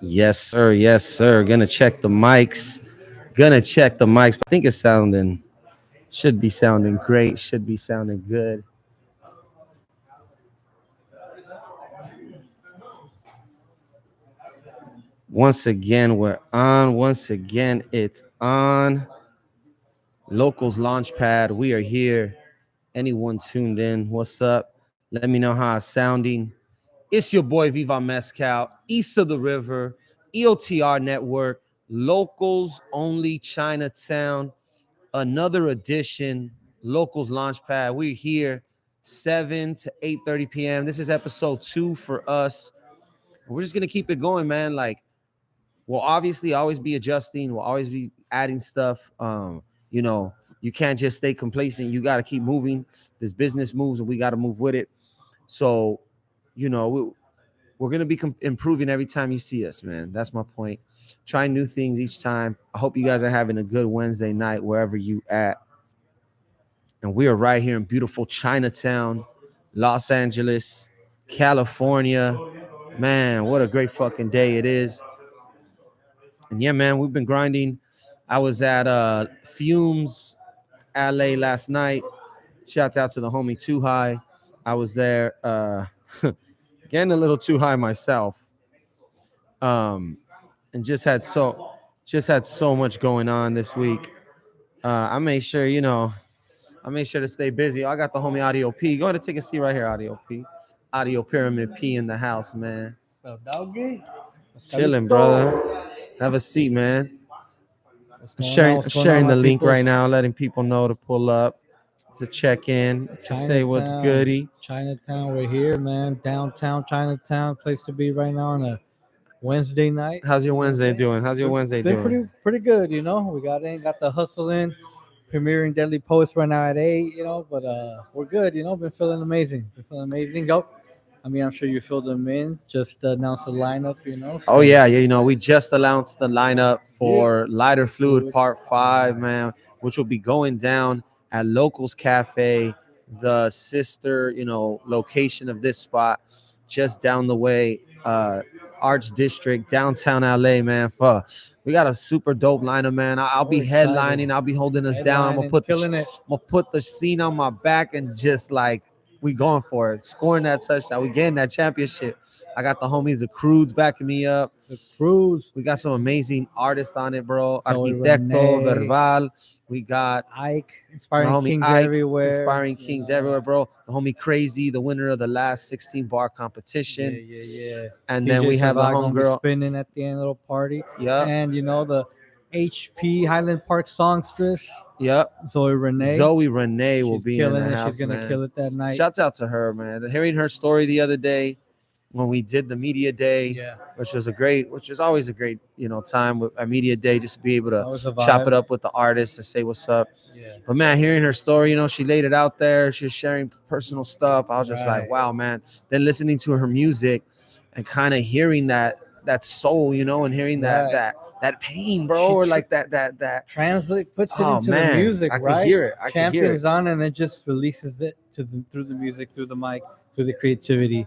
Yes, sir. Yes, sir. Gonna check the mics. Gonna check the mics. I think it's sounding, should be sounding great. Should be sounding good. Once again, we're on. Once again, it's on. Lokels Launchpad. We are here. Anyone tuned in? What's up? Let me know how it's sounding. It's your boy Viva Mescal, east of the river, EOTR Network, Lokels Only Chinatown. Another edition, Lokels Launchpad. We're here 7 to 8:30 p.m. This is episode 2 for us. We're just gonna keep it going, man. Like, we'll obviously always be adjusting, we'll always be adding stuff. You know, you can't just stay complacent, you gotta keep moving. This business moves and we gotta move with it. So, you know, we're gonna be improving every time you see us, man. That's my point. Trying new things each time. I hope you guys are having a good Wednesday night wherever you at. And we are right here in beautiful Chinatown, Los Angeles, California. Man, what a great fucking day it is. And yeah, man, we've been grinding. I was at Fumes LA last night. Shout out to the homie Too High. I was there getting a little too high myself. And just had so much going on this week. I made sure, I made sure to stay busy. I got the homie Audio P. Go ahead and take a seat right here, Audio P. Audio Pyramid P in the house, man. So, doggy, Chilling, brother. Have a seat, man. What's I'm going on? sharing, What's I'm going on, sharing my the link right peoples? now, letting people know to pull up, to check in, to say what's goody. Chinatown, we're here, man. Downtown Chinatown, place to be right now on a Wednesday night. How's your You know what I'm Wednesday saying? doing? How's your Wednesday Been doing? pretty good, you know. We got the hustle in, premiering Deadly Post right now at 8, you know. But we're good, you know. Been feeling amazing. Go. I mean, I'm sure you filled them in. Just announced the lineup, you know. Oh So yeah, we just announced the lineup yeah, for Lighter Fluid Fluid. Part 5, man, which will be going down at Locals Cafe, the sister, location of this spot, just down the way, Arts District, downtown LA, man. We got a super dope lineup, man. I'll We're be excited. headlining, I'll be holding us down. Headlining, killing it. I'm gonna put the scene on my back and just like we going for it, scoring that touchdown. We getting that championship. I got the homies, the Crudes backing me up. The cruise. We got some amazing artists on it, bro. Zoe Arquitecto, Renee, Verbal. We got Ike, the inspiring homie kings Ike, everywhere. Inspiring You Kings know. everywhere, bro. The homie Crazy, the winner of the last 16 bar Yeah, competition. yeah. And then DJ we have the Survive gonna be homegirl. spinning at the end of the party, Yep, and you know the HP Highland Park songstress yep. Zoe Renee. Zoe Renee will She's be in killing the it. She's house, gonna man. kill it that night. Shouts out to her, man. Hearing her story the other day when we did the media day, Yeah, which is always a great, time with a media day, just to be able to always a chop it vibe. up with the artist and say what's up. Yeah, But man, hearing her story, she laid it out there. She was sharing personal stuff. I was just like, right. wow, man. Then listening to her music and kind of hearing that soul, and hearing that Right. that pain, bro, She or like that. Translate puts it Oh into the man, music, I could right? hear it. I could hear Champions it. on, and it just releases it through the music, through the mic, through the creativity.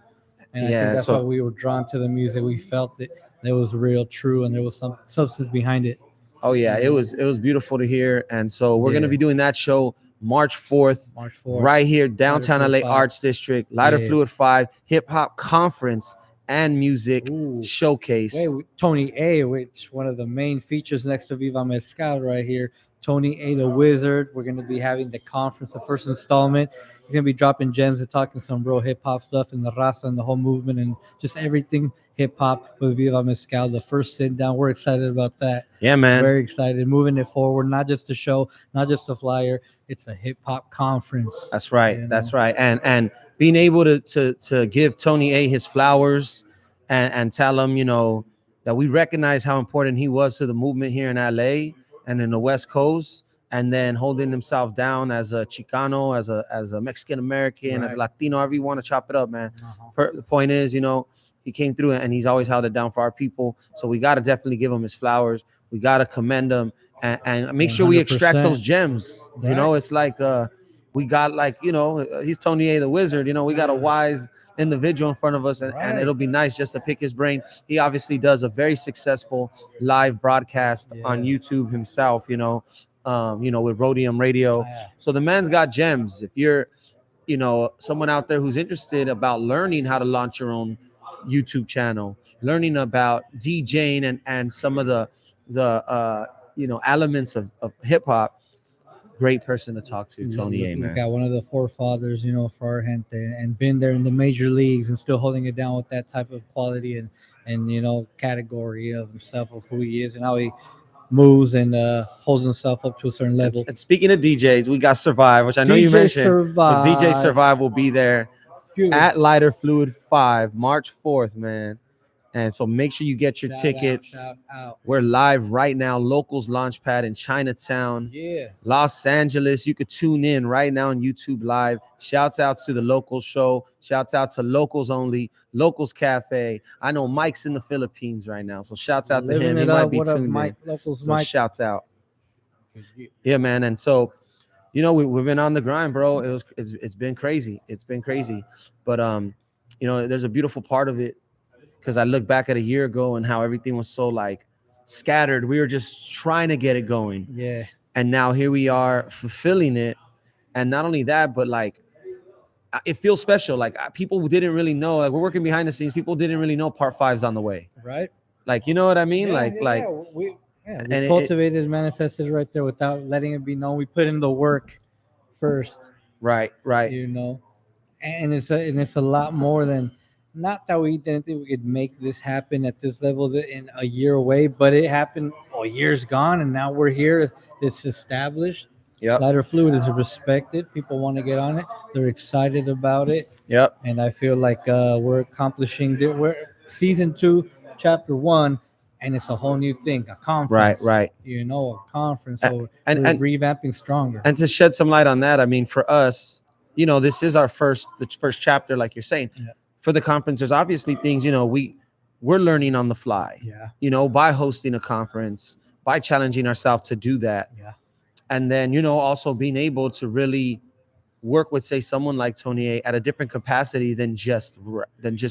And I think Yeah. that's why So we were drawn to the music. We felt that it was real, true, and there was some substance behind it. oh yeah, it was beautiful to hear. And so we're gonna Yeah. be doing that show March 4th, March 4th. right here, downtown Fluid LA 5. Arts District, Lighter Yeah. Fluid 5, hip hop conference and music Ooh. showcase. Tony A, which one of the main features next to Viva Mescal right here. Tony A, the Wizard. We're going to be having the conference, the first installment. He's going to be dropping gems and talking some real hip hop stuff and the Raza and the whole movement and just everything hip hop with Viva Mescal. The first sit down. We're excited about that. Yeah, man. Very excited. Moving it forward, not just a show, not just a flyer. It's a hip hop conference. That's right. You That's know? right. And being able to give Tony A his flowers and tell him, that we recognize how important he was to the movement here in LA and in the West Coast, and then holding himself down as a Chicano, as a Mexican American, as a Right. Latino, however you want to chop it up, man. Uh-huh. The point is, he came through and he's always held it down for our people. So we got to definitely give him his flowers. We got to commend him and make sure we extract 100%. those gems. Right. It's like we got he's Tony A the Wizard. We got a wise individual in front of us, and Right. it'll be nice just to pick his brain. He obviously does a very successful live broadcast on Yeah. YouTube himself, with Rhodium Radio. Yeah. So the man's got gems. If you're, someone out there who's interested about learning how to launch your own YouTube channel, learning about DJing and some of the elements of hip hop, great person to talk to, Tony A, Look man. at one of the forefathers, for our gente, and been there in the major leagues and still holding it down with that type of quality and category of himself, of who he is and how he moves and holds himself up to a certain And, level. and speaking of DJs, we got Survive, which I know you DJ mentioned, but DJ Survive, Survive will be there dude. at Lighter Fluid 5, March 4th, man. And so make sure you get your Shout out, tickets. shout out. We're live right now, Lokels Launchpad in Chinatown, Yeah, Los Angeles. You could tune in right now on YouTube Live. Shouts out to the Local Show. Shouts out to Lokels Only, Locals Cafe. I know Mike's in the Philippines right now, so shouts out to living him. He it might up. be What up, tuned Mike? in. Locals, So Mike. shouts out. Yeah, man. And so, we've been on the grind, bro. It's been crazy. It's been crazy. But there's a beautiful part of it because I look back at a year ago and how everything was so like scattered. We were just trying to get it going. Yeah, And now here we are fulfilling it. And not only that, but like it feels special. Like people didn't really know. Like we're working behind the scenes. People didn't really know part five's on the way. right. Like you know what I mean? Yeah, like yeah, like yeah. We and cultivated, manifested right there without letting it be known. We put in the work first, right. you know, and it's a lot more than, not that we didn't think we could make this happen at this level in a year away, but it happened. A year's gone, and now we're here. It's established. Yep. Lighter fluid is respected. People want to get on it. They're excited about it, Yep. and I feel like we're accomplishing. We're season 2, chapter 1, and it's a whole new thing. A conference, Right. a conference. And So and, we're and revamping stronger. and to shed some light on that, I mean, for us, this is our first chapter, like you're saying. Yeah. For the conference, there's obviously things, we're learning on the fly, Yeah, by hosting a conference, by challenging ourselves to do that. yeah, And then, also being able to really work with, say, someone like Tony A at a different capacity than just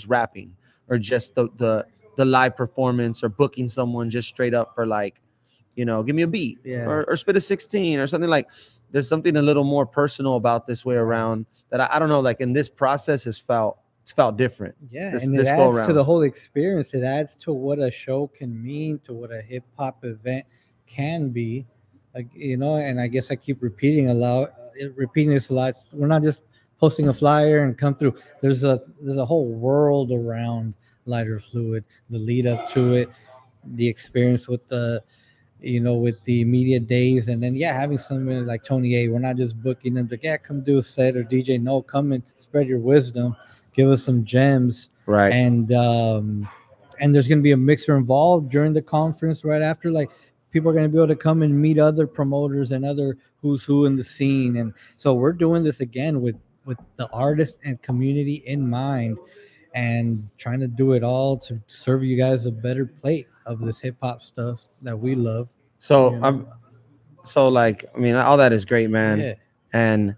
rapping or just the live performance or booking someone just straight up for like, give me a beat yeah. or spit a 16 or something. Like there's something a little more personal about this way around that I don't know, like in this process it's felt different. Yeah, This and it this go adds to around. the whole experience. It adds to what a show can mean, to what a hip hop event can be. Like, and I guess I keep repeating this a lot. We're not just posting a flyer and come through. There's a whole world around lighter fluid, the lead up to it, the experience with with the media days, and then having someone like Tony A. We're not just booking them to come do a set or DJ. No, come and spread your wisdom, give us some gems, Right. and there's going to be a mixer involved during the conference right after. Like people are going to be able to come and meet other promoters and other who's who in the scene, and so we're doing this again with the artist and community in mind, and trying to do it all to serve you guys a better plate of this hip hop stuff that we love. So You know? I'm so like, I mean, all that is great, man. Yeah, And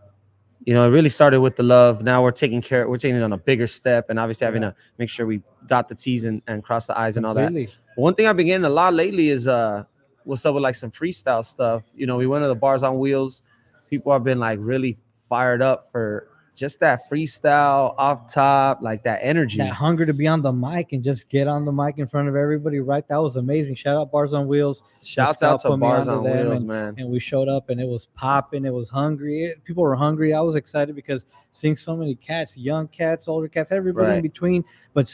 it really started with the love. Now we're taking it on a bigger step, and obviously having yeah, to make sure we dot the T's and cross the I's and all that. completely. One thing I've been getting a lot lately is what's up with like some freestyle stuff. We went to the Bars on Wheels. People have been like really fired up for just that freestyle off top, like that energy. That hunger to be on the mic and just get on the mic in front of everybody, right? That was amazing. Shout out Bars on Wheels. Shouts Mescal out to put me Bars onto on them, Wheels, man. and we showed up and it was popping. It was hungry. People were hungry. I was excited because seeing so many cats, young cats, older cats, everybody in Right. between, but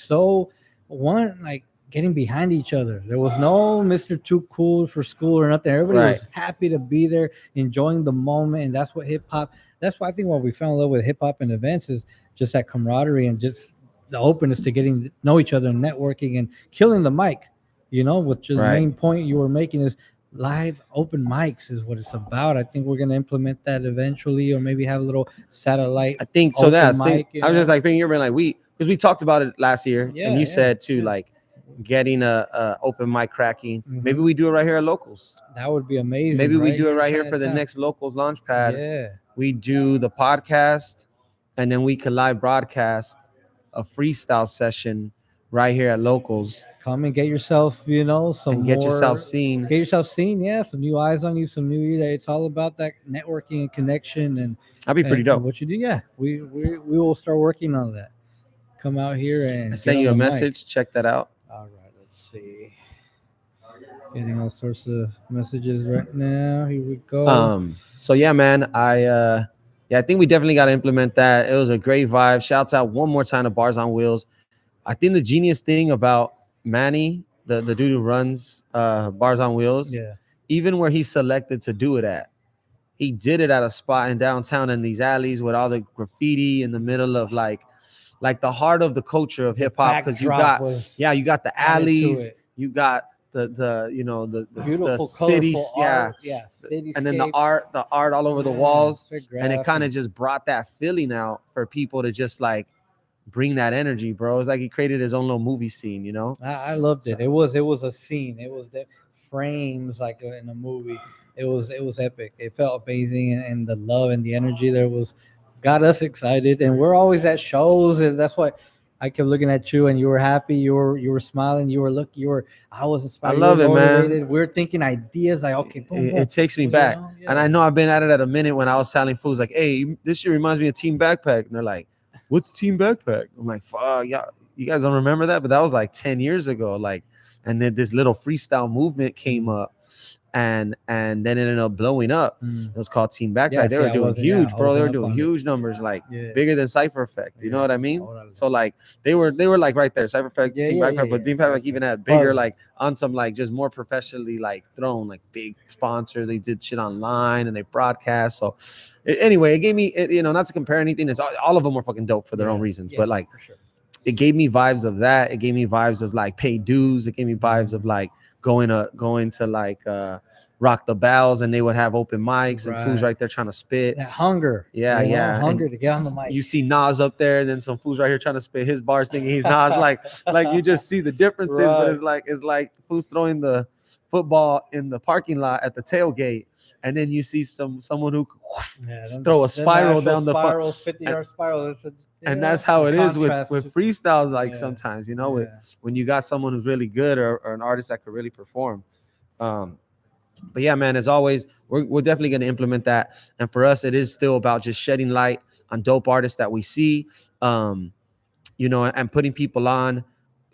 like getting behind each other. There was no Mr. Too Cool for school or nothing. Everybody Right. was happy to be there, enjoying the moment, and that's what hip hop. That's why I think what we fell in love with hip hop and events is just that camaraderie and just the openness to getting to know each other and networking and killing the mic. Which is the Right. main point you were making is live open mics is what it's about. I think we're gonna implement that eventually, or maybe have a little satellite. I think so. Open That mic, I was just like thinking, you're like because we talked about it last year, Yeah, and you yeah, said too, yeah. like getting a open mic cracking. Mhm. Maybe we do it right here at Locals. That would be amazing. Maybe we do it in right here for the Chinatown. next Locals Launchpad. Yeah, We do the podcast, and then we can live broadcast a freestyle session right here at Locals Come and get yourself, some and get yourself more. seen. Get yourself seen, yeah. Some new eyes on you, some new you. It's all about that networking and connection and That'd be pretty and, and dope. what you do. Yeah, we will start working on that. Come out here I and get sent on you a the mic. message. Check that out. All right, let's see. Getting all sorts of messages right now. Here we go. So yeah, man, yeah, I think we definitely got to implement that. It was a great vibe. Shouts out one more time to Bars on Wheels. I think the genius thing about Manny, the dude who runs Bars on Wheels, Yeah, even where he selected to do it at, he did it at a spot in downtown in these alleys with all the graffiti in the middle of like the heart of the culture of the hip hop, because you backdrop got, was yeah, you got the added to alleys, it. you got the you know the Beautiful, colorful cities, yeah, art. Yeah, and then the cityscape. art all over the Yeah, walls, straight and it kind graffiti. of just brought that feeling out for people to just like bring that energy, bro. It's like he created his own little movie scene, you know. I loved So it. It was a scene. It was the frames like in a movie. It was epic. It felt amazing, and the love and the energy there was got us excited. And we're always at shows, and that's why I kept looking at you, and you were happy. You were smiling. You were look. You were. I was I inspired. You were love it, man. motivated. We are thinking ideas like, okay, boom, boom. It takes me Well, back. And I yeah. know I've been at it at a minute when I was selling foods like, hey, this shit reminds me of Team Backpack. And they're like, what's Team Backpack? I'm like, fuck, yeah, you guys don't remember that? But that was like 10 years ago. Like, and then this little freestyle movement came up, and then it ended up blowing up. Mm. It was called Team Yeah. Backpack. They See, were I doing wasn't. Yeah, huge, I bro. They wasn't were up doing on it. huge numbers, like Yeah. bigger than Cypher Effect. You know Yeah. what I mean? Órale. So like they were like right there. Cypher Effect, Yeah, Team yeah, yeah, Backpack, but yeah. Team Backpack Okay. even had bigger, Buzzing. like on some like just more professionally like thrown like big sponsors. They did shit online and they broadcast. So anyway, it gave me not to compare anything. It's all of them were fucking dope for their own Yeah. reasons, Yeah. but like For sure. it gave me vibes of that. It gave me vibes of like pay dues. It gave me vibes of like going to like Rock the Bells, and they would have open mics and fools Right. right there trying to spit. That hunger. Yeah, yeah. Hunger And to get on the mic. you see Nas up there, and then some fools right here trying to spit his bars, thinking he's Nas. Like you just see the differences, but Right. it's like fools throwing the football in the parking lot at the tailgate, and then you see someone who Yeah, then throw a then the spiral actual down the front. spirals, 50-yard spiral. It's a, And yeah, that's how the it is with contrast to- freestyles. Like Yeah, sometimes, yeah. when you got someone who's really good, or an artist that could really perform. Um, but yeah, man, as always, we're definitely going to implement that. And for us, it is still about just shedding light on dope artists that we see, and putting people on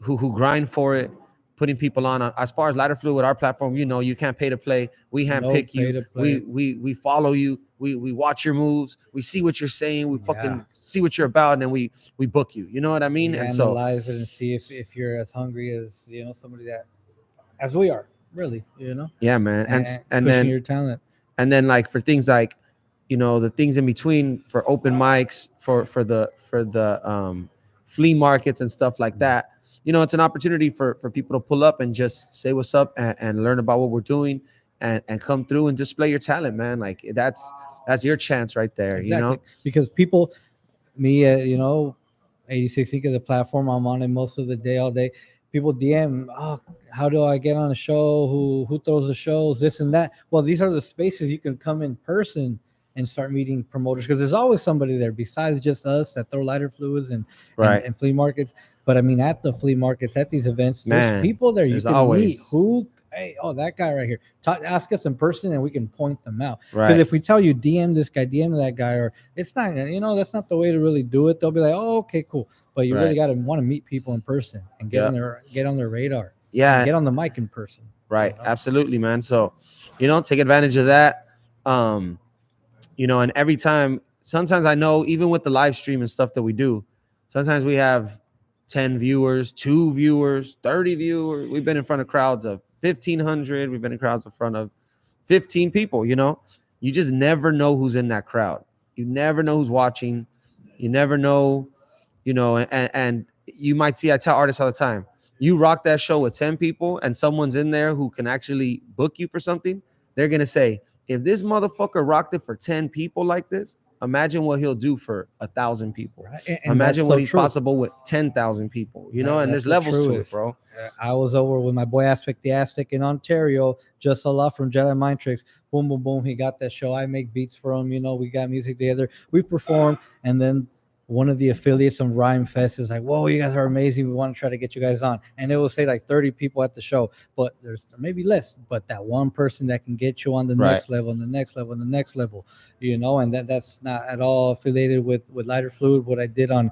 who grind for it, putting people on. As far as Lighter Fluid, our platform, you can't pay to play. We No handpick pay you. to We play. we follow you. We watch your moves. We see what you're saying. We fucking Yeah. see what you're about, and then we book you. You know what I mean? We And so analyze it and see if you're as hungry as somebody that as we are, really, yeah, man. And pushing then your talent. like for things like the things in between, for open mics, for the flea markets and stuff like that, it's an opportunity for people to pull up and just say what's up, and learn about what we're doing, and come through and display your talent, man. Like that's your chance right there, Exactly, because people, me, 86 Inc. the platform. I'm on it most of the day, all day. People DM, oh, how do I get on a show? Who throws the shows? This and that. Well, these are the spaces you can come in person and start meeting promoters, because there's always somebody there besides just us that throw lighter fluids and, Right. and flea markets. But I mean, at the flea markets, at these events, there's Man, people there you there's can meet. always. Who? Hey, oh, that guy right here. Ask us in person, and we can point them out. Because Right. if we tell you DM this guy, DM that guy, or it's not, that's not the way to really do it. They'll be like, oh, okay, cool. But you really Right. got to want to meet people in person and get on their radar. Yeah. And get on the mic in person. Right. Absolutely, man. So, take advantage of that. And every time, sometimes I know, even with the live stream and stuff that we do, sometimes we have 10 viewers, 2 viewers, 30 viewers. We've been in front of crowds of 1,500. We've been in crowds in front of 15 people. You just never know who's in that crowd. You never know who's watching. You never know, and you might see, I tell artists all the time, you rock that show with 10 people and someone's in there who can actually book you for something, they're going to say, if this motherfucker rocked it for 10 people like this, imagine what he'll do for 1,000 people. Right. And Imagine that's what so he's true. possible with 10,000 people, and That's there's the levels to it, truest. bro. I was over with my boy Aspect the Aztec in Ontario, just a lot from Jedi Mind Tricks. Boom, boom, boom. He got that show. I make beats for him. We got music together. We perform, and then one of the affiliates of Rhyme Fest is like, "Whoa, you guys are amazing. We want to try to get you guys on." And it will say like 30 people at the show, but there's maybe less. But that one person that can get you on the Right. next level, and the next level, and the next level, and that's not at all affiliated with Lighter Fluid. What I did on,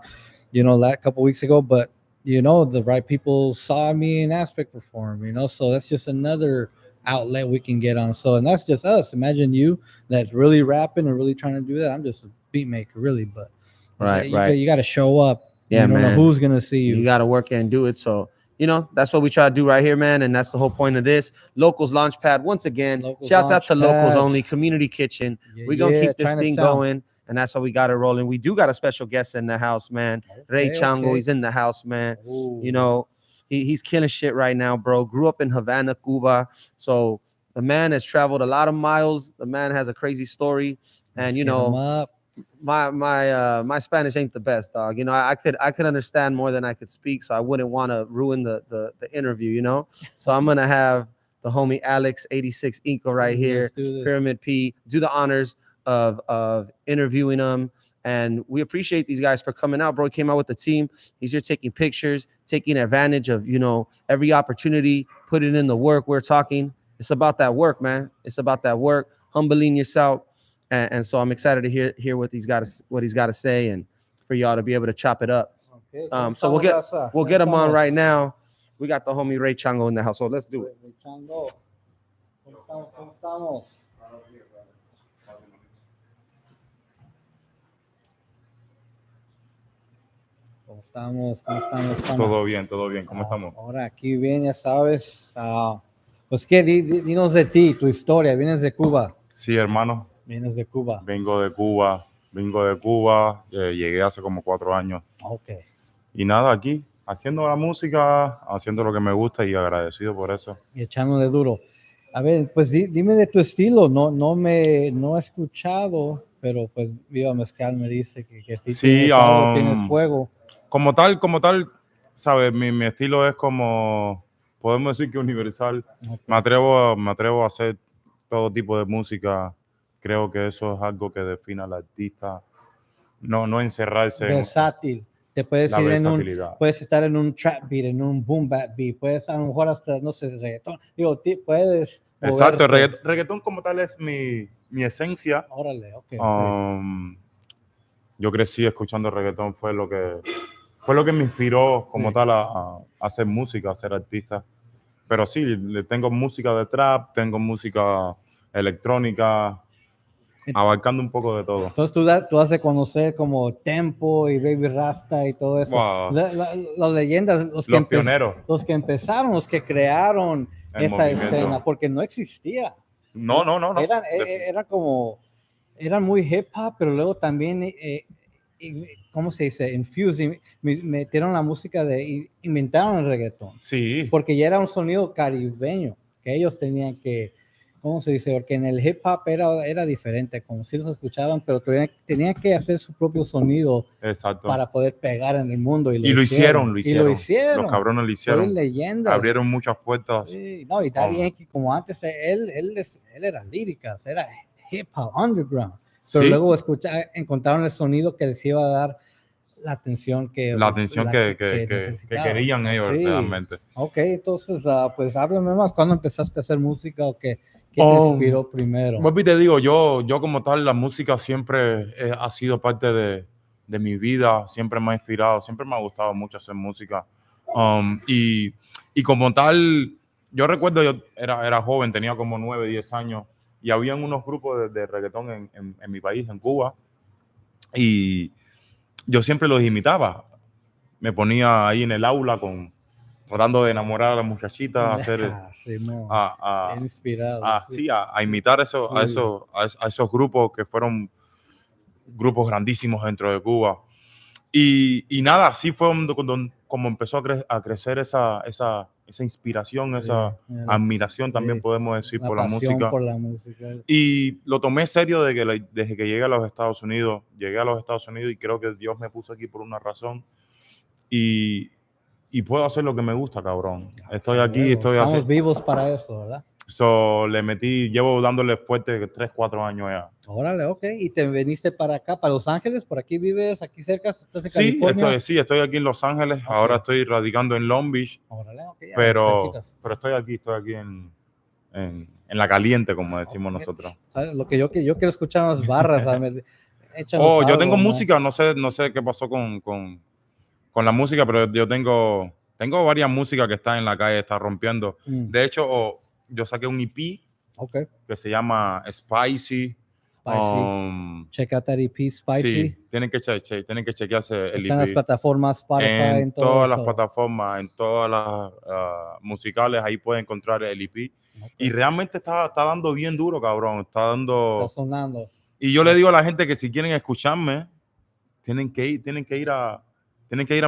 that couple weeks ago, but the right people saw me in Aspect perform. So that's just another outlet we can get on. So, and that's just us. Imagine you that's really rapping and really trying to do that. I'm just a beat maker, really, but Right, you got right. you got to show up. Yeah, You don't know man. who's gonna see You you. got to work and do it. So, that's what we try to do right here, man. And that's the whole point of this. Lokels Launchpad. Once again, Lokels shouts out to Lokels Launchpad. Only Community Kitchen. Yeah, We're going to yeah, keep this thing Chinatown. going. And that's how we got it rolling. We do got a special guest in the house, man. Ray Okay, Chango, okay. he's in the house, man. You Ooh, know, he's killing shit right now, bro. Grew up in Havana, Cuba. So the man has traveled a lot of miles. The man has a crazy story. let's And, get him up. my Spanish ain't the best, dog. I could understand more than I could speak, so I wouldn't want to ruin the interview. So I'm gonna have the homie Alex 86 Inco right Ooh, here, let's do this. Pyramid P, do the honors of interviewing them. And we appreciate these guys for coming out, bro. He came out with the team. He's here taking pictures, taking advantage of every opportunity, putting in the work. We're talking. It's about that work, man. It's about that work, humbling yourself. And so I'm excited to hear what he's got to say, and for y'all to be able to chop it up. Okay, So we'll get raza? we'll get him on right now. We got the homie Ray Chango in the house, so let's do it. Chango, ¿cómo estamos? ¿Cómo estamos? ¿Cómo estamos, pana? Todo bien, ¿cómo estamos? Ahora aquí bien, ya sabes. Pues qué, dinos de ti, tu historia. Vienes de Cuba. Sí, hermano, Vienes de Cuba. vengo de Cuba, llegué hace como 4 años. Ok. Y nada, aquí, haciendo la música, haciendo lo que me gusta y agradecido por eso. Y echándole duro. A ver, pues dime de tu estilo. No he escuchado, pero pues Viva Mescal me dice que sí, Sí, tienes algo, tienes fuego. Como tal, ¿sabes? Mi estilo es como, podemos decir que universal. Ok. Me atrevo a hacer todo tipo de música. Creo que eso es algo que define al artista. No encerrarse en Versátil. Te puedes la ir versatilidad. puedes estar en un trap beat, en un boom bap beat, puedes a lo mejor hasta, no sé, reggaetón. Digo, puedes Exacto, el moverte. reggaetón como tal es mi esencia. Órale, ok. Sí. Yo crecí escuchando reggaetón, fue lo que me inspiró como Sí. tal a hacer música, a ser artista. Pero sí, le tengo música de trap, tengo música electrónica, abarcando un poco de todo. Entonces tú has de conocer como Tempo y Baby Rasta y todo eso. Wow. Las leyendas, Los pioneros. Los que empezaron, los que crearon El esa movimiento. escena, porque no existía. No. Eran muy hip hop, pero luego también, ¿cómo se dice? Infused, metieron la música inventaron el reggaetón. Sí. Porque ya era un sonido caribeño, que ellos tenían que, ¿cómo se dice? Porque en el hip hop era diferente, como si los escuchaban, pero tenían que hacer su propio sonido. Exacto. Para poder pegar en el mundo. Y lo hicieron. Y lo hicieron. Los cabrones lo hicieron. Fueron leyendas. Abrieron muchas puertas. Sí, no, y Daddy Yankee, como antes, él era líricas, era hip hop, underground. Pero Sí. luego encontraron el sonido que les iba a dar la atención que querían ellos realmente. Ok, entonces, pues háblame más. ¿Cuándo empezaste a hacer música o qué te inspiró primero? Vuelvo y te digo, yo como tal, la música siempre ha sido parte de mi vida, siempre me ha inspirado, siempre me ha gustado mucho hacer música. Y como tal, yo recuerdo, yo era joven, tenía como 9, 10 años, y habían unos grupos de reggaetón en mi país, en Cuba, y yo siempre los imitaba. Me ponía ahí en el aula tratando de enamorar a las muchachitas, a imitar a esos grupos que fueron grupos grandísimos dentro de Cuba. Y nada, así fue como empezó a crecer esa inspiración, esa admiración también podemos decir por la música. Y lo tomé serio desde que llegué a los Estados Unidos. Llegué a los Estados Unidos y creo que Dios me puso aquí por una razón. Y puedo hacer lo que me gusta, cabrón. Estoy aquí, Estamos vivos para eso, ¿verdad? Le metí, llevo dándole fuerte 3, 4 años ya. Órale, ok. ¿Y te viniste para acá, para Los Ángeles? ¿Por aquí vives, aquí cerca? ¿Estás en Sí, California? estoy aquí en Los Ángeles. Ok. Ahora estoy radicando en Long Beach, Órale, ok, ya, pero cerquitas. estoy aquí en la caliente, como decimos Ok. nosotros. ¿Sabes? Lo que yo quiero escuchar unas barras, ¿sabes? Échanos Oh, yo tengo algo, ¿no? música, no sé qué pasó con la música, pero yo tengo varias músicas que están en la calle, están rompiendo. Mm, De hecho, yo saqué un EP ok. que se llama Spicy. Spicy. Check out that EP, Spicy. Sí, tienen que chequearse el Está en las EP. plataformas Spotify, En en todo todas las eso. plataformas, en todas las musicales, ahí pueden encontrar el EP. Ok. Y realmente está dando bien duro, cabrón. Está Está dando... sonando. Y yo le digo a la gente que si quieren escucharme, tienen que ir a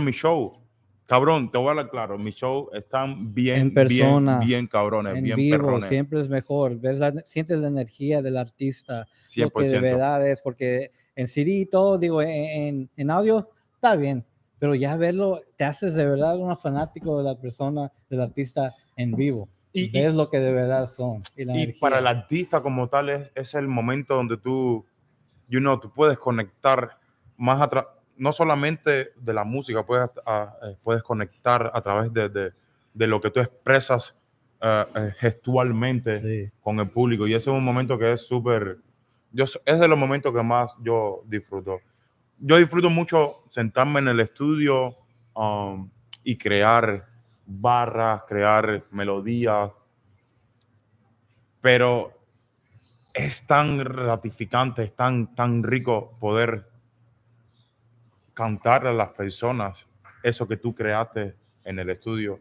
mi show. Cabrón, te voy a hablar claro, mis shows están En bien, bien, persona, bien cabrones, en bien vivo, perrones. siempre es mejor. Sientes la energía del artista, lo que de 100%. verdad es, porque en CD y todo, digo, en audio está bien, pero ya verlo, te haces de verdad un fanático de la persona, del artista en vivo. Y, Ves lo que de verdad son y la y para el energía. artista como tal es el momento donde tú puedes conectar más no solamente de la música, puedes conectar a través de lo que tú expresas gestualmente Sí. con el público. Y ese es un momento que es súper, es de los momentos que más yo disfruto. Yo disfruto mucho sentarme en el estudio y crear barras, crear melodías, pero es tan gratificante, es tan rico poder cantarle a las personas eso que tú creaste en el estudio.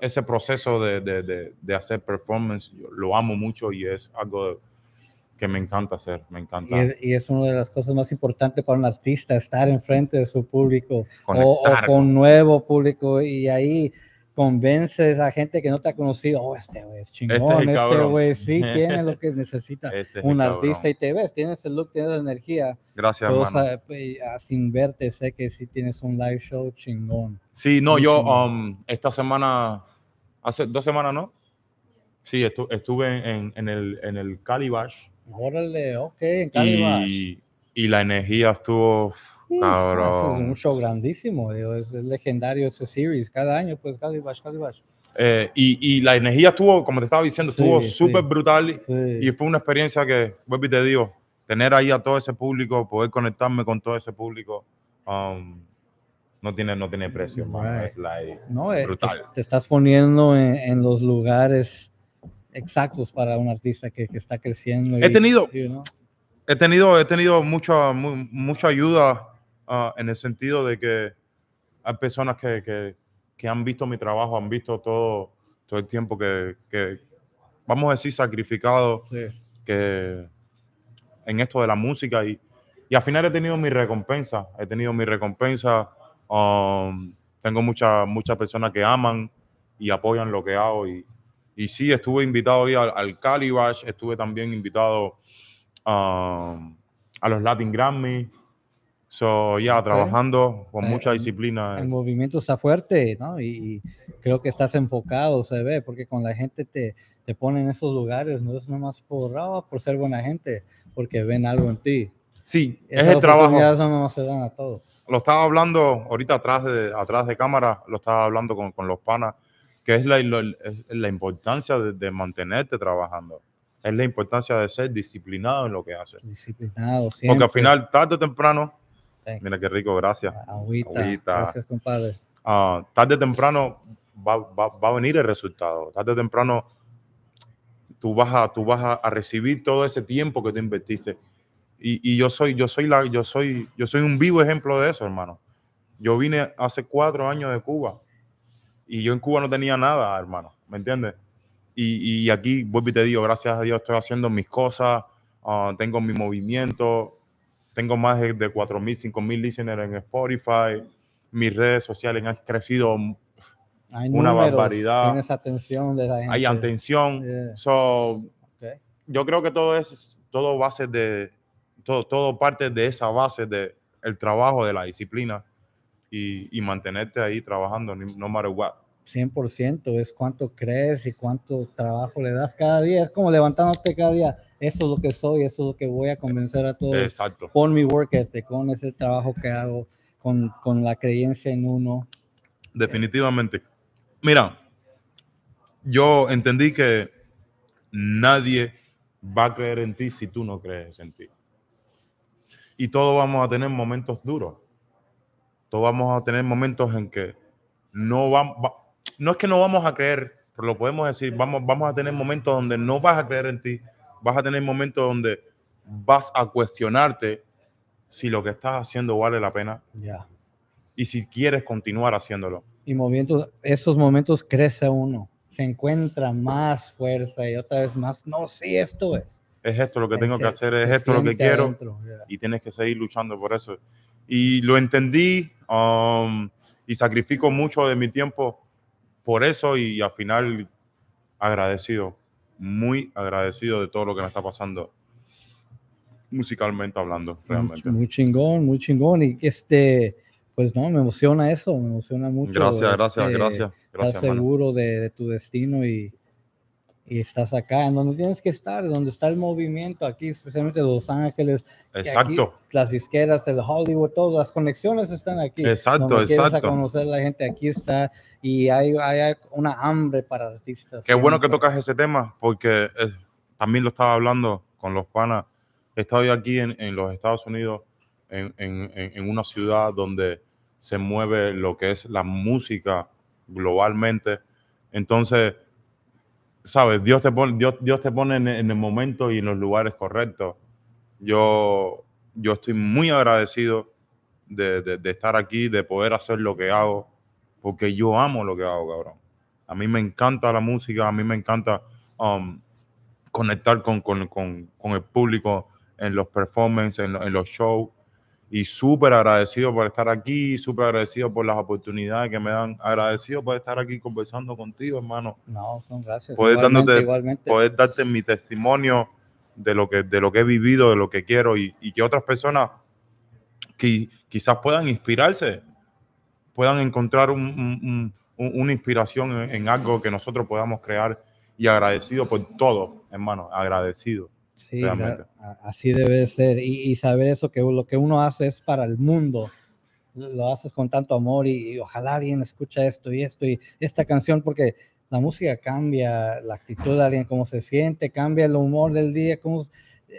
Ese proceso de hacer performance, yo lo amo mucho y es algo que me encanta hacer, me encanta Y es una de las cosas más importantes para un artista, estar enfrente de su público o conectar con nuevo público y ahí convences a gente que no te ha conocido, oh, este güey es este es chingón, el este cabrón. güey sí tiene lo que necesita Este es el un artista cabrón. y te ves, tienes el look, tienes la energía. Gracias, Puedo hermano. sin verte, sé que sí tienes un live show chingón. Sí, no, Muy yo chingón. esta semana, hace 2 semanas, ¿no? Sí, estuve en el Calibash Órale, ok, en Calibash. y la energía estuvo, Uf, ese es un cabrón. show grandísimo, digo, es legendario ese series, cada año pues Calibash, Calibash. Y la energía estuvo, como te estaba diciendo, estuvo Sí, súper sí, brutal y sí. fue una experiencia que, vuelvo y te digo, tener ahí a todo ese público, poder conectarme con todo ese público, no tiene precio, hermano. Right. Es like, No, brutal. te estás poniendo en los lugares exactos para un artista que está creciendo He y, tenido, you know, he tenido mucha ayuda en el sentido de que hay personas que han visto mi trabajo, han visto todo el tiempo que, vamos a decir, sacrificado sí. que en esto de la música y al final he tenido mi recompensa, tengo muchas personas que aman y apoyan lo que hago y sí, estuve invitado hoy al Calibash, estuve también invitado a los Latin Grammy, Okay. trabajando con mucha El disciplina. movimiento está fuerte, ¿no? Y creo que estás enfocado, se ve, porque con la gente te pone en esos lugares, no es nomás por ser buena gente, porque ven algo en ti. Sí, es Esas el oportunidades trabajo. no se dan a todos. Lo estaba hablando ahorita atrás de cámara, lo estaba hablando con los panas, que es es la importancia de mantenerte trabajando. Es la importancia de ser disciplinado en lo que haces. Disciplinado Porque al siempre. final, tarde o temprano, Thank mira qué rico, gracias. Agüita, Agüita. gracias compadre. Tarde o temprano va a venir el resultado. Tarde o temprano tú vas a recibir todo ese tiempo que tú invertiste. Y yo soy un vivo ejemplo de eso, hermano. Yo vine hace 4 años de Cuba y yo en Cuba no tenía nada, hermano, ¿me entiendes? Y aquí, vuelvo y te digo, gracias a Dios estoy haciendo mis cosas, tengo mi movimiento, tengo más de 4,000, 5,000 listeners en Spotify, mis redes sociales han crecido Hay una números, barbaridad, tienes atención de la hay gente. atención. Yeah. Okay. Yo creo que todo parte de esa base de el trabajo, de la disciplina y mantenerte ahí trabajando, no matter what. 100%, es cuánto crees y cuánto trabajo le das cada día. Es como levantándote cada día. Eso es lo que soy, eso es lo que voy a convencer a todos. Exacto. Con mi work ethic, con ese trabajo que hago, con la creencia en uno. Definitivamente. Mira, yo entendí que nadie va a creer en ti si tú no crees en ti. Y todos vamos a tener momentos duros. Todos vamos a tener momentos en que no es que no vamos a creer, pero lo podemos decir, vamos a tener momentos donde no vas a creer en ti, vas a tener momentos donde vas a cuestionarte si lo que estás haciendo vale la pena Ya. y si quieres continuar haciéndolo. Y esos momentos crece uno, se encuentra más fuerza y otra vez más, no, sí, esto es. Es esto lo que tengo que hacer, es Se esto lo que siente quiero adentro, ya. y tienes que seguir luchando por eso. Y lo entendí y sacrifico mucho de mi tiempo por eso y al final agradecido, muy agradecido de todo lo que me está pasando musicalmente hablando, realmente. Muy chingón, muy chingón. Y pues no, me emociona eso, me emociona mucho. Gracias, Estás hermano. seguro de tu destino y estás acá, en donde tienes que estar, donde está el movimiento, aquí, especialmente Los Ángeles. Exacto. Aquí, las disqueras, el Hollywood, todas las conexiones están aquí. Exacto, donde quieres a exacto. conocer a la gente, aquí está. Y hay una hambre para artistas. Qué bueno que siempre. tocas ese tema porque también lo estaba hablando con los panas. Estoy aquí en los Estados Unidos, en una ciudad donde se mueve lo que es la música globalmente. Entonces, sabes, Dios te pone en el momento y en los lugares correctos. Yo estoy muy agradecido de estar aquí, de poder hacer lo que hago, porque yo amo lo que hago, cabrón. A mí me encanta la música, a mí me encanta conectar con el público en los performances, en los shows. Y súper agradecido por estar aquí, súper agradecido por las oportunidades que me dan, agradecido por estar aquí conversando contigo, hermano. No, son gracias. Poder Igualmente. poder darte mi testimonio de lo que he vivido, de lo que quiero y que otras personas que quizás puedan inspirarse, puedan encontrar una inspiración en algo que nosotros podamos crear y agradecido por todo, hermano, agradecido. Sí, realmente. así debe ser. Y saber eso, que lo que uno hace es para el mundo. Lo haces con tanto amor y ojalá alguien escucha esto y esta canción, porque la música cambia la actitud de alguien, cómo se siente, cambia el humor del día, cómo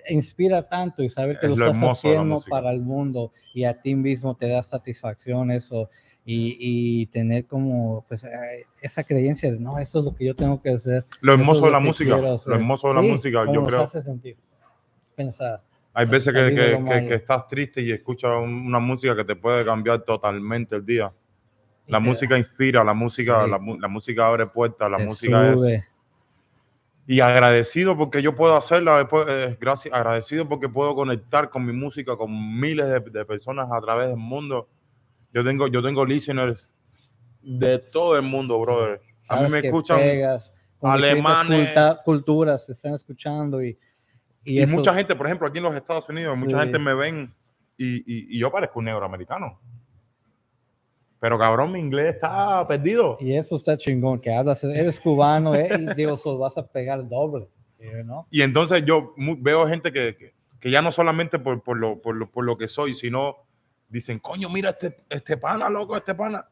inspira tanto y saber que Es lo lo estás hermoso de la haciendo música. para el mundo y a ti mismo te da satisfacción eso y tener como pues esa creencia de no, eso es lo que yo tengo que hacer. Lo eso hermoso es de la que música, quiero lo hacer. hermoso de la Sí, música, cómo yo nos creo. hace sentir, pensar. Hay veces Salir de lo que malo. estás triste y escuchas una música que te puede cambiar totalmente el día. La música inspira, la música, Sí. la música abre puertas, la Te música es... sube. Y agradecido porque yo puedo hacerla, después, agradecido porque puedo conectar con mi música con miles de personas a través del mundo. Yo tengo listeners de todo el mundo, brother. A mí Sabes me que escuchan pegas con alemanes diferentes culturas, te están escuchando y y eso. mucha gente, por ejemplo, aquí en los Estados Unidos, mucha Sí. gente me ven y yo parezco un negro americano. Pero cabrón, mi inglés está perdido. Y eso está chingón, que hablas, eres cubano, y digo, vas a pegar doble, ¿no? Y entonces yo veo gente que ya no solamente por lo que soy, sino dicen, coño, mira este pana, loco, este pana.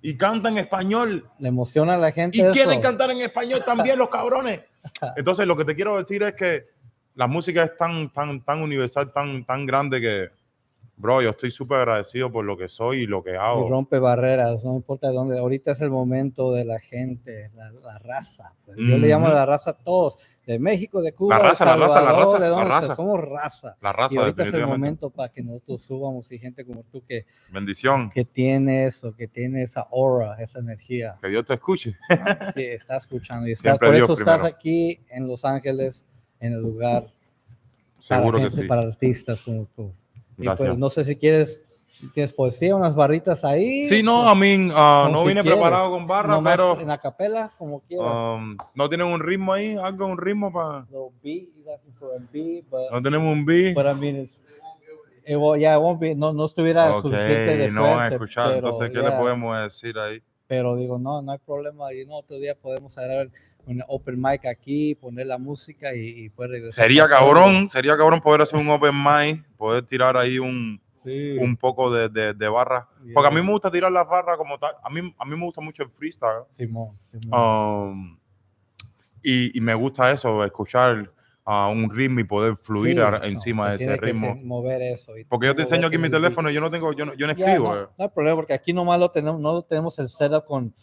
Y canta en español. Le emociona a la gente Y eso. quieren cantar en español también los cabrones. Entonces lo que te quiero decir es que la música es tan universal, tan grande que, bro, yo estoy súper agradecido por lo que soy y lo que Y hago. rompe barreras, no importa dónde. Ahorita es el momento de la gente, la raza. Pues yo le llamo a la raza a todos, de México, de Cuba, La raza, de Salvador, de la donde raza. Somos raza. La raza, y ahorita es el definitivamente. momento para que nosotros subamos y gente como tú Bendición. que tiene eso, que tiene esa aura, esa energía. Que Dios te escuche. Sí, está escuchando. Y Siempre por Dios eso estás primero. aquí en Los Ángeles, en el lugar Seguro para que gente, sí. para artistas como tú. Y Gracias. pues no sé si tienes poesía, unas barritas ahí. Sí, no, a mí no si vine quieres, preparado con barra, nomás pero en la capela, como quieras. no tienen un ritmo ahí, algo, un ritmo para... No beat, you're asking for a beat, but, No tenemos un beat. but I mean, it won't be, no estuviera Ok, suficiente de no van a fuerte, escuchar. pero Entonces, ¿qué le podemos decir ahí? Pero digo, no, no hay problema. Y no, otro día podemos agarrar un open mic aquí, poner la música y pues regresar. Sería cabrón poder hacer un open mic, poder tirar ahí Sí. un poco de barra. Yeah. Porque a mí me gusta tirar las barras como tal. A mí me gusta mucho el freestyle. Simón. Um, y me gusta eso, escuchar un ritmo y poder fluir Sí, encima de ese tiene que ritmo. mover eso. Y Porque yo te enseño aquí mi moverte en el teléfono y yo no beat. Ya, escribo. no hay problema, porque aquí nomás no lo tenemos el setup con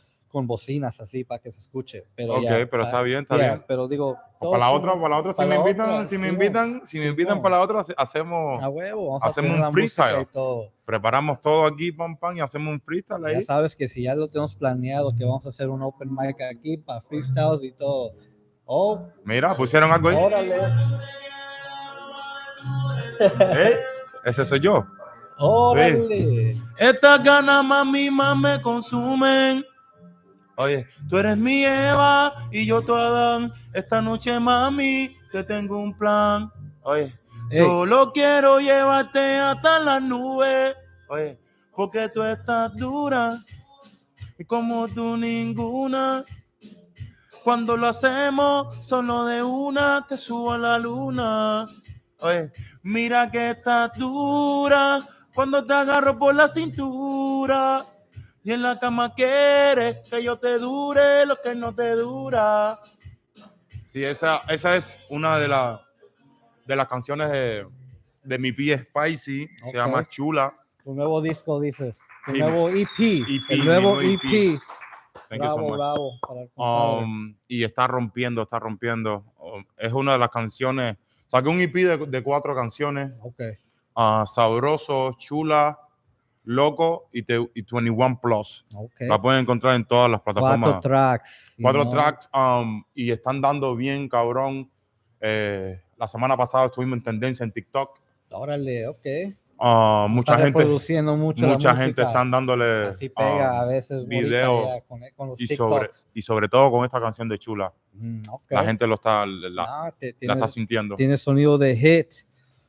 bocinas así para que se escuche. Pero Ok, ya, pero está bien, está ya, bien. pero digo, O para la otra, si para me la invitan, otra, si me Simón, invitan, si me invitan Simón. para la otra, hacemos, A huevo, vamos a hacemos poner un la música y freestyle. todo. Preparamos todo aquí, pam, pam, y hacemos un freestyle Ya ahí. sabes que si ya lo tenemos planeado, que vamos a hacer un open mic aquí para freestyles y todo. Oh, Mira, pusieron algo ahí. órale, Ese soy yo. órale. Estas ganas, mami, más me consumen. Oye, tú eres mi Eva y yo tu Adán. Esta noche, mami, te tengo un plan. Oye, Ey. solo quiero llevarte hasta las nubes. Oye, porque tú estás dura y como tú ninguna. Cuando lo hacemos, solo de una te subo a la luna. Oye, mira que estás dura cuando te agarro por la cintura. Y en la cama quieres que yo te dure lo que no te dura. Sí, esa es una de las canciones de mi pie Spicy. Ok. Se llama Chula. Tu nuevo disco, dices. Tu Sí, nuevo EP. El mi nuevo EP. Thank you so much. Bravo. Para el compadre. Y está rompiendo. Es una de las canciones. Saqué un EP de 4 canciones. Ok. Sabroso, Chula, Loco y 21 Plus. Ok. La pueden encontrar en todas las plataformas. 4 tracks. 4 tracks y están dando bien, cabrón. La semana pasada estuvimos en tendencia en TikTok. Órale, ok. Mucha Está gente, reproduciendo mucho la mucha música. gente están dándole Así pega a veces videos con los y TikToks. sobre todo con esta canción de Chula. Okay. La gente la está tienes, sintiendo. Tiene sonido de hit.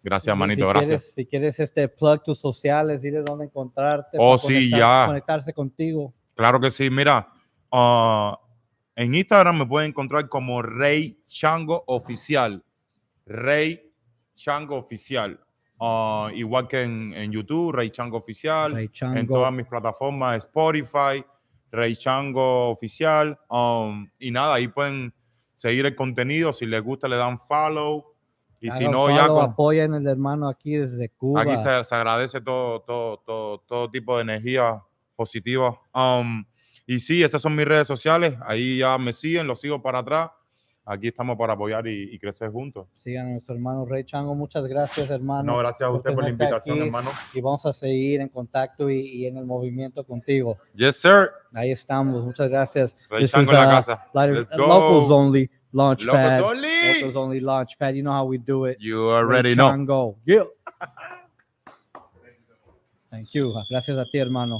Gracias, manito, gracias. Si quieres plug tus sociales, dile dónde encontrarte. Sí, ya. Conectarse contigo. Claro que sí, mira. En Instagram me pueden encontrar como Rey Chango Oficial. Rey Chango Oficial. Igual que en YouTube, Rey Chango Oficial. Rey Chango. En todas mis plataformas, Spotify, Rey Chango Oficial. Y nada, ahí pueden seguir el contenido. Si les gusta, le dan follow. Y si no, ya apoyan el hermano aquí desde Cuba. Aquí se agradece todo tipo de energía positiva. Y sí, esas son mis redes sociales. Ahí ya me siguen, los sigo para atrás. Aquí estamos para apoyar y crecer juntos. Sigan a nuestro hermano Rey Chango. Muchas gracias, hermano. No, gracias a usted por la invitación, aquí, hermano. Y vamos a seguir en contacto y en el movimiento contigo. Yes, sir. Ahí estamos. Muchas gracias. Rey Chango en la casa. Let's go. Lokels Only Launchpad. Lokels Only. Lokels Only Launchpad. You know how we do it. You already know. Chango. Yeah. Thank you. Gracias a ti, hermano.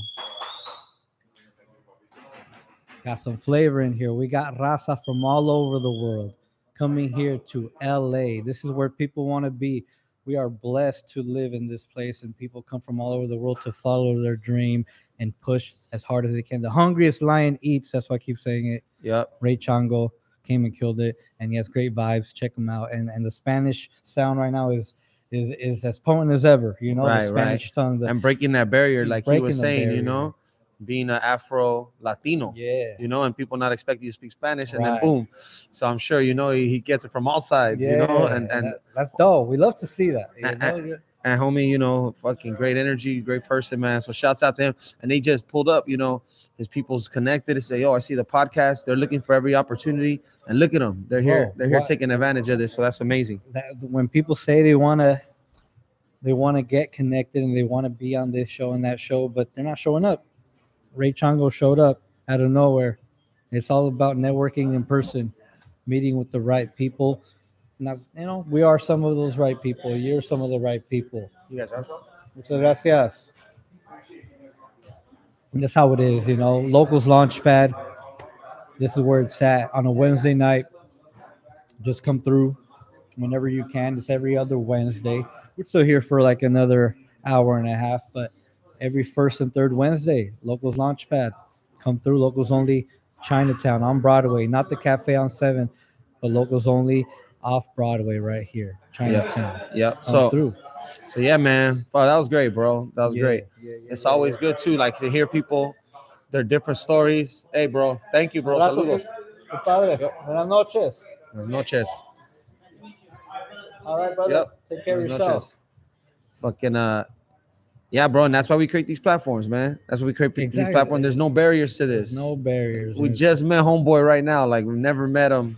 Got some flavor in here. We got raza from all over the world coming here to LA. This is where people want to be. We are blessed to live in this place, and people come from all over the world to follow their dream and push as hard as they can. The hungriest lion eats. That's why I keep saying it. Yep. Ray Chango came and killed it, and he has great vibes. Check him out. And the Spanish sound right now is as potent as ever. You know, Right, the Spanish tongue. And breaking that barrier, like he was breaking the saying, you barrier. know, being an Afro Latino. Yeah. You know, and people not expecting you to speak Spanish, and Right. then boom. So I'm sure you know he gets it from all sides. Yeah, you know, and that's dope. We love to see that. You And- know? and homie, you know, fucking great energy, great person, man. So shouts out to him. And they just pulled up, you know, his people's connected to say, yo, I see the podcast. They're looking for every opportunity, and look at them. They're here. Whoa, They're here what? taking advantage of this. So that's amazing. That when people say they want to get connected and they want to be on this show and that show, but they're not showing up. Ray Chango showed up out of nowhere. It's all about networking in person, meeting with the right people. Now, you know, we are some of those right people. You're some of the right people. You guys are so? Muchas gracias. And that's how it is, you know. Lokels Launchpad. This is where it's at on a Wednesday night. Just come through whenever you can. It's every other Wednesday. We're still here for like another hour and a half, but every first and third Wednesday, Lokels Launchpad. Come through. Locals Only, Chinatown on Broadway, not the cafe on 7th, but Locals Only off Broadway right here, Yep. Chinatown. Yep. Come So through. so yeah, man. Fuck, that was great, bro. That was Yeah, great. It's always good too, like to hear people, their different stories. Hey, bro. Thank you, Al bro. rato, Saludos. compadre. Yep. Buenas noches. Buenas noches. All right, brother. Yep. Take care of Buenas yourself. noches. Fucking yeah, bro, and that's why we create these platforms, man. That's why we create these Exactly. platforms. There's no barriers to There's this. no barriers. We and it's- just met homeboy right now. Like we've never met him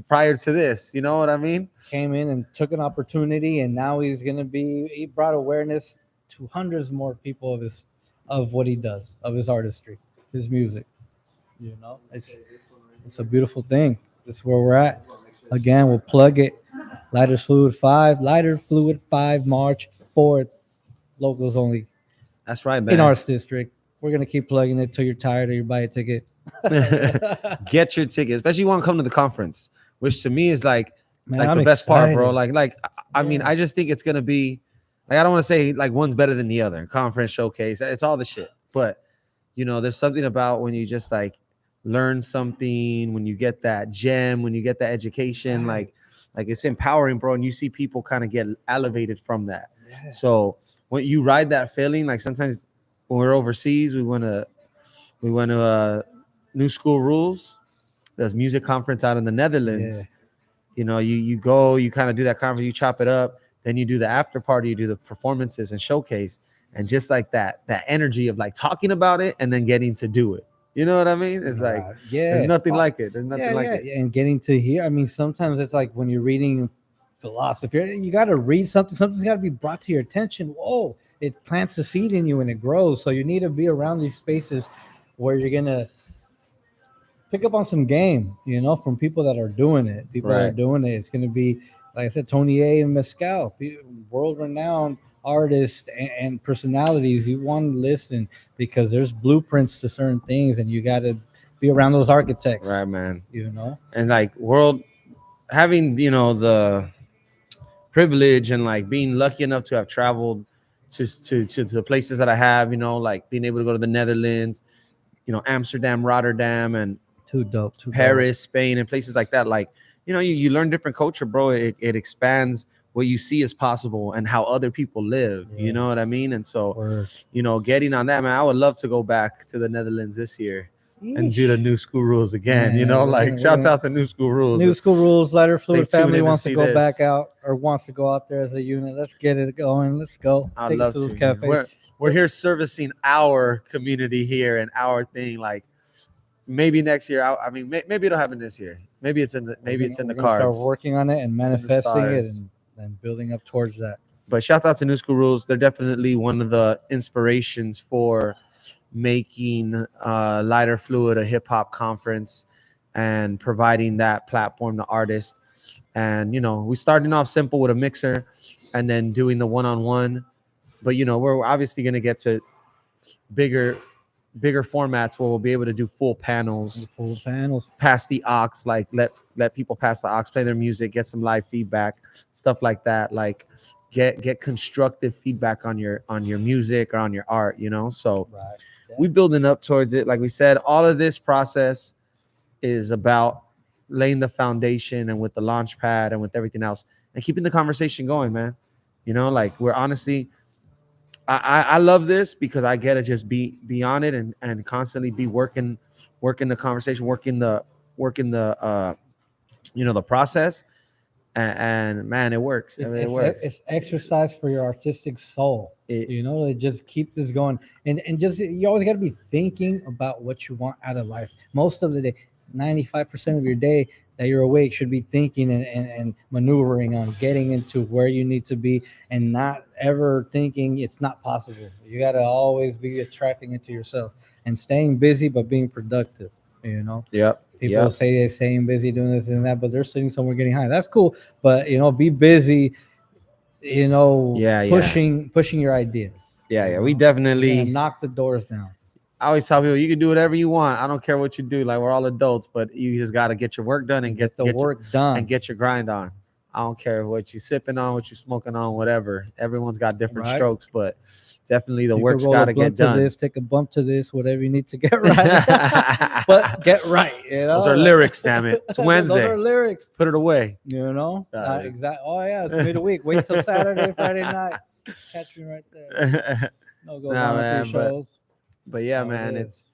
prior to this. You know what I mean? came in and took an opportunity, and now he's gonna be. He brought awareness to hundreds more people of what he does, of his artistry, his music. You know, it's a beautiful thing. This is where we're at. Again, we'll plug it. Lighter Fluid 5, March 4th, Locals Only That's right, in man. Arts District. We're gonna keep plugging it till you're tired or you buy a ticket. Get your ticket, especially you want to come to the conference, which to me is Man, like I'm the best part, bro. excited. I mean, Yeah. I just think it's gonna be like I don't want to say like one's better than the other. Conference showcase, it's all the shit. But there's something about when you just like learn something, when you get that gem, when you get that education, like it's empowering, bro. And you see people kind of get elevated from that. Yes. So when you ride that feeling, like sometimes when we're overseas, we went to New School Rules, this music conference out in the Netherlands. Yeah. You go, you kind of do that conference, you chop it up, then you do the after party, you do the performances and showcase, and just like that energy of like talking about it and then getting to do it. You know what I mean? It's like Right. Yeah. there's nothing like it. There's nothing yeah, like yeah, it. yeah, and getting to hear. I mean, sometimes it's like when you're reading philosophy, you got to read something. Something's got to be brought to your attention. Whoa! It plants a seed in you and it grows. So you need to be around these spaces where you're gonna pick up on some game. From people that are doing it. People that are Right. doing it. It's gonna be, like I said, Tony A and Mescal, world-renowned artists and personalities. You want to listen because there's blueprints to certain things, and you got to be around those architects. Right, man. And like world having, the privilege and like being lucky enough to have traveled to the places that I have, like being able to go to the Netherlands, Amsterdam, Rotterdam, and Too dope. Too Paris, Spain, and places like that. Like, you learn different culture, bro. It expands what you see as possible and how other people live. Yeah. You know what I mean? And so, Word. getting on that, man, I would love to go back to the Netherlands this year and do the Yeesh. New School Rules again. Man, we're Shouts gonna- out to New School Rules. New School Rules, Lighter Fluid tuned family in to wants to see go this. back out or wants to go out there as a unit. Let's get it going. Let's go. I'd Take us love to those to. cafes. Man. We're here servicing our community here and our thing. Like maybe next year. I mean, maybe it'll happen this year. Maybe it's in the We're gonna cards. Start working on it and in the manifesting it stars. and building up towards that. But shout out to New School Rules. They're definitely one of the inspirations for making Lighter Fluid a hip hop conference and providing that platform to artists. And we starting off simple with a mixer and then doing the one-on-one. But we're obviously going to get to bigger formats where we'll be able to do full panels, Full panels. pass the aux, like let people pass the aux, play their music, get some live feedback, stuff like that. Like get constructive feedback on your music or on your art. So Right. we building up towards it. Like we said, all of this process is about laying the foundation, and with the launch pad and with everything else, and keeping the conversation going, man. Like we're honestly, I love this because I get to just be on it and constantly be working the conversation, working the the process, and man, it works. It works. It's exercise for your artistic soul. It just keep this going, and just you always got to be thinking about what you want out of life. Most of the day, 95% of your day that you're awake should be thinking and maneuvering on getting into where you need to be, and not ever thinking it's not possible. You got to always be attracting it to yourself and staying busy but being productive. Yep. People say they're staying busy doing this and that, but they're sitting somewhere getting high. That's cool, but be busy. Pushing your ideas. Yeah. We definitely knock the doors down. I always tell people you can do whatever you want. I don't care what you do. Like we're all adults, but you just got to get your work done and get the work done and get your grind on. I don't care what you sipping on, what you smoking on, whatever. Everyone's got different Right. strokes, but definitely the You could work's roll got a to blunt get to done. this, take a bump to this, whatever you need to get right. But get right, Those are lyrics, damn it. It's Those Wednesday. are lyrics. Put it away. You know, Got it. exactly. Oh yeah, it's midweek. Wait till Saturday, Friday night. Catch me right there. No goes Nah, on with 3 man, but shows. yeah, How it man, is.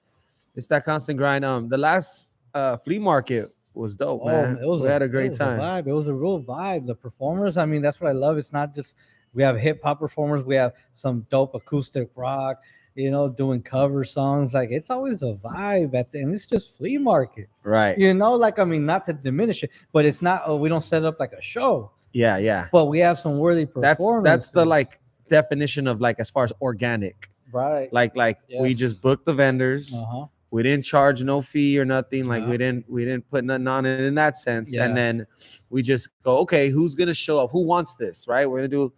it's that constant grind. The last flea market was dope, Oh, man. We had a great time. vibe. It was a real vibe. The performers, I mean, that's what I love. It's not just we have hip hop performers. We have some dope acoustic rock. You know, doing cover songs. Like it's always a vibe at the end. It's just flea markets. Right. You know, like I mean, not to diminish it, but it's not. Oh, we don't set up like a show. Yeah, yeah. But we have some worthy performances. That's the like definition of like as far as organic. right. Like we Yes. just booked the vendors. Uh-huh. We didn't charge no fee or nothing. Like Yeah. we didn't put nothing on it in that sense. Yeah. And then we just go, okay, who's gonna show up? Who wants this? Right? We're gonna do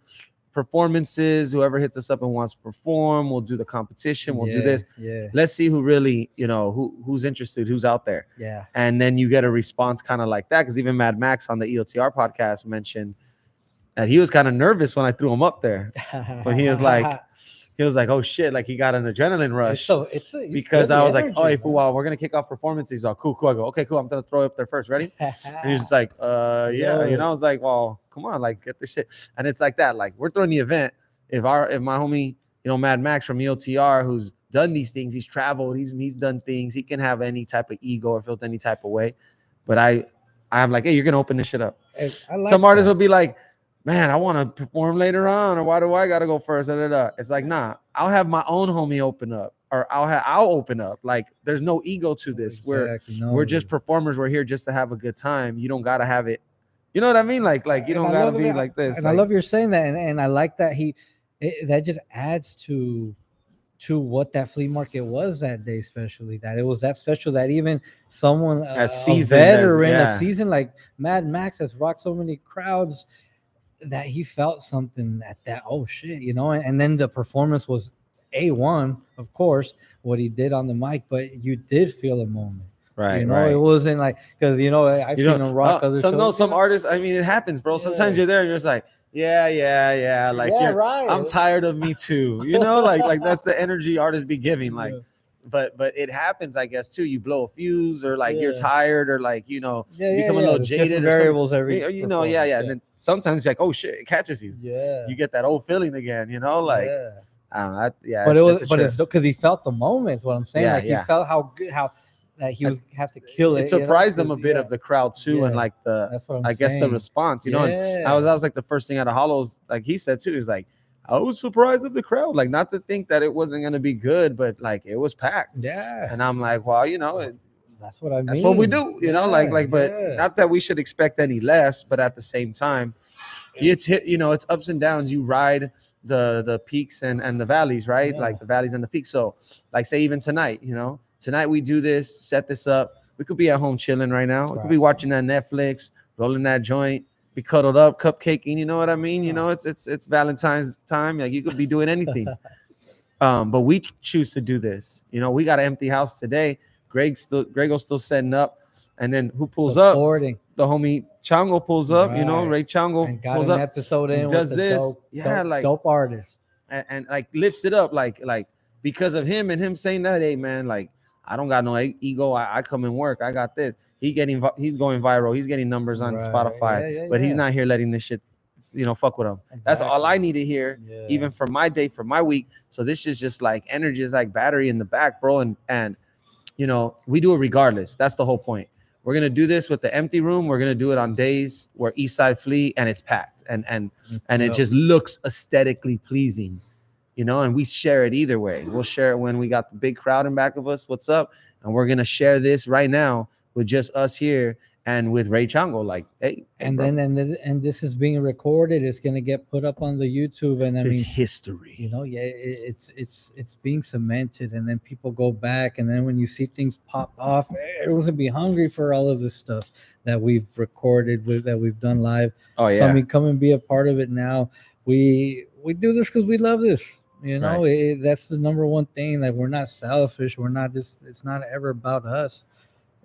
performances. Whoever hits us up and wants to perform, we'll do the competition. We'll do this. Yeah. Let's see who really, who's interested, who's out there. Yeah. And then you get a response kind of like that. Because even Mad Max on the EOTR podcast mentioned that he was kind of nervous when I threw him up there. But he was like, oh shit, like he got an adrenaline rush. it's Because I was like, oh, hey, fool, we're gonna kick off performances. He's like, cool. I go, okay, cool. I'm gonna throw it up there first. Ready? And he's just like, yeah. Yeah. I was like, well, come on, like get this shit. And it's like that. Like we're throwing the event. If my homie, Mad Max from EOTR, who's done these things, he's traveled, he's done things, he can have any type of ego or felt any type of way. But I'm like, hey, you're gonna open this shit up. Some artists will be like, man, I want to perform later on, or why do I gotta go first? It's like, nah, I'll have my own homie open up, or I'll open up. Like, there's no ego to this. Exactly. We're just performers. We're here just to have a good time. You don't gotta have it. You know what I mean? Like you don't gotta be like this. And like, I love you're saying that, and I like that that just adds to what that flea market was that day, especially that it was that special that even someone a veteran, a season like Mad Max has rocked so many crowds that he felt something at that. Oh shit, and then the performance was A1, of course, what he did on the mic, but you did feel a moment. Right, It wasn't like because I've seen him rock other shows. Some artists. I mean, it happens, bro. Sometimes you're there and you're just like, yeah. Like, right. I'm tired of me too. Like that's the energy artists be giving. Like, but it happens, I guess, too. You blow a fuse, or like you're tired, or like become a little jaded. Or variables every. And then sometimes like, oh shit, it catches you. Yeah. You get that old feeling again. Like. I don't know. But it's because he felt the moment. Is what I'm saying. Yeah, like he felt how good, how that he has to kill it. It surprised them a bit of the crowd too, and like that's what I'm guess the response. And that was like the first thing out of Hollows. Like he said too, he's like, I was surprised of the crowd. Like not to think that it wasn't gonna be good, but like it was packed. Yeah. And I'm like, well, that's what I mean. That's what we do. But not that we should expect any less. But at the same time, it's ups and downs. You ride the peaks and the valleys, right? Like the valleys and the peaks. So like say even tonight, tonight we do this, set this up. We could be at home chilling right now. We could be watching that Netflix, rolling that joint, be cuddled up, cupcaking. You know what I mean? It's Valentine's time. Like you could be doing anything. But we choose to do this. We got an empty house today. Grego's still setting up, and then who pulls Supporting. up? The homie Chango pulls up. Ray Chango and got pulls an up, episode in. Does with this? Dope artist. And like lifts it up, like because of him and him saying that, hey man, like I don't got no ego. I come and work. I got this. He's going viral. He's getting numbers on Spotify, but he's not here letting this shit, fuck with him. Exactly. That's all I need to hear, even for my day, for my week. So this is just like energy, is like battery in the back, bro. And we do it regardless. That's the whole point. We're gonna do this with the empty room. We're gonna do it on days where Eastside Flea and it's packed, and it just looks aesthetically pleasing. And we share it either way. We'll share it when we got the big crowd in back of us. What's up? And we're gonna share this right now with just us here and with Ray Chango. Like, hey, and bro. then this is being recorded. It's gonna get put up on the YouTube, and it's history. It's being cemented, and then people go back, and then when you see things pop off, everyone's gonna be hungry for all of this stuff that we've recorded, that we've done live. Oh yeah. So I mean, come and be a part of it now. We do this because we love this. That's the number one thing. Like we're not selfish. We're not just. It's not ever about us.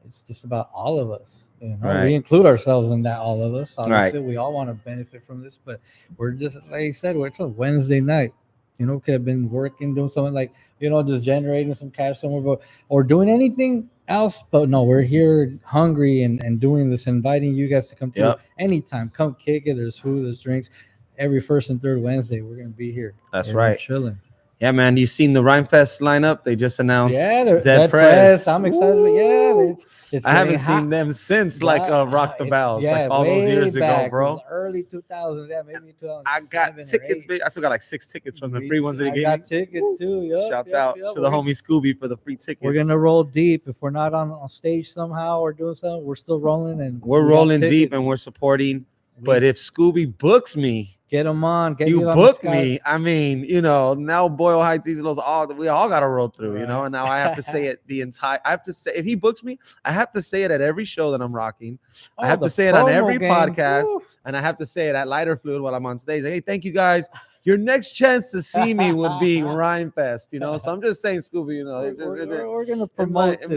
it's just about all of us. You know, Right. we include ourselves in that. All of us, Right. obviously, we all want to benefit from this, but we're just like you said, it's a Wednesday night. You know, could have been working, doing something like just generating some cash somewhere, but or doing anything else. But no, we're here hungry and doing this, inviting you guys to come through Yep. anytime. Come kick it. There's food, there's drinks. Every first and third Wednesday, we're gonna be here. That's right. Chilling. Yeah, man. You seen the Rhymefest lineup? They just announced Yeah, they're Dead Press. Press. I'm excited. But yeah, Woo! it's I getting haven't hot. seen them since like Rock the It's Bells, like all those way years ago, back, bro. early 2000s. Yeah, maybe I 2007 got or tickets, 8. big. I still got like 6 tickets from the Me free too. ones that he I gave got me. tickets Woo! too. Yup, Shouts yup, out yup. to the homie Scooby for the free tickets. We're gonna roll deep. If we're not on stage somehow or doing something, we're still rolling and We're we got rolling deep tickets. and we're supporting. We- But if Scooby books me, get them on, get you Viva book Mescal. me. I mean, now Boyle Heights, these those all we all got to roll through, Right. And now I have to say it the entire. I have to say if he books me, I have to say it at every show that I'm rocking. I have the to say it on promo every game. podcast, Woo. and I have to say it at Lighter Fluid while I'm on stage. Hey, thank you guys. Your next chance to see me would be Rhymefest, So I'm just saying, Scooby, We're gonna promote it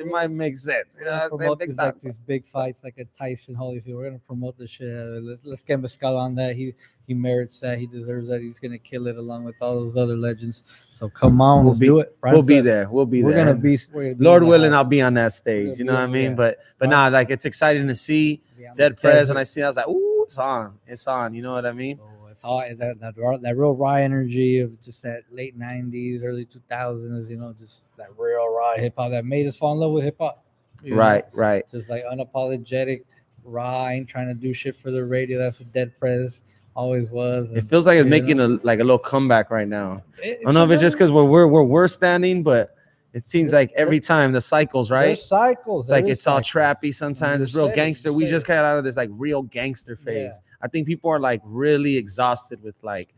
might make sense. We're gonna promote these, like these big fights, like a Tyson Holyfield. We're gonna promote the shit out of it. Let's get Mescal on that. He merits that. He deserves that. He's gonna kill it along with all those other legends. So come on, let's do it. We'll be there. We'll be We're there. gonna be. We're gonna be Lord in the willing, house. I'll be on that stage. You know what I mean? But nah, like it's exciting to see Dead Prez, and I was like, ooh, it's on. It's on. You know what I mean? Oh, it's all that real raw energy of just that late '90s, early 2000s. Just that real raw hip hop that made us fall in love with hip hop. Right. Just like unapologetic, raw, ain't trying to do shit for the radio. That's what Dead Prez always was. It feels like it's making a little comeback right now. I don't know if it's just because we're standing, but it seems like every time the cycles, right? There's cycles. It's like it's all trappy sometimes. It's real gangster. We just got out of this like real gangster phase. I think people are like really exhausted with like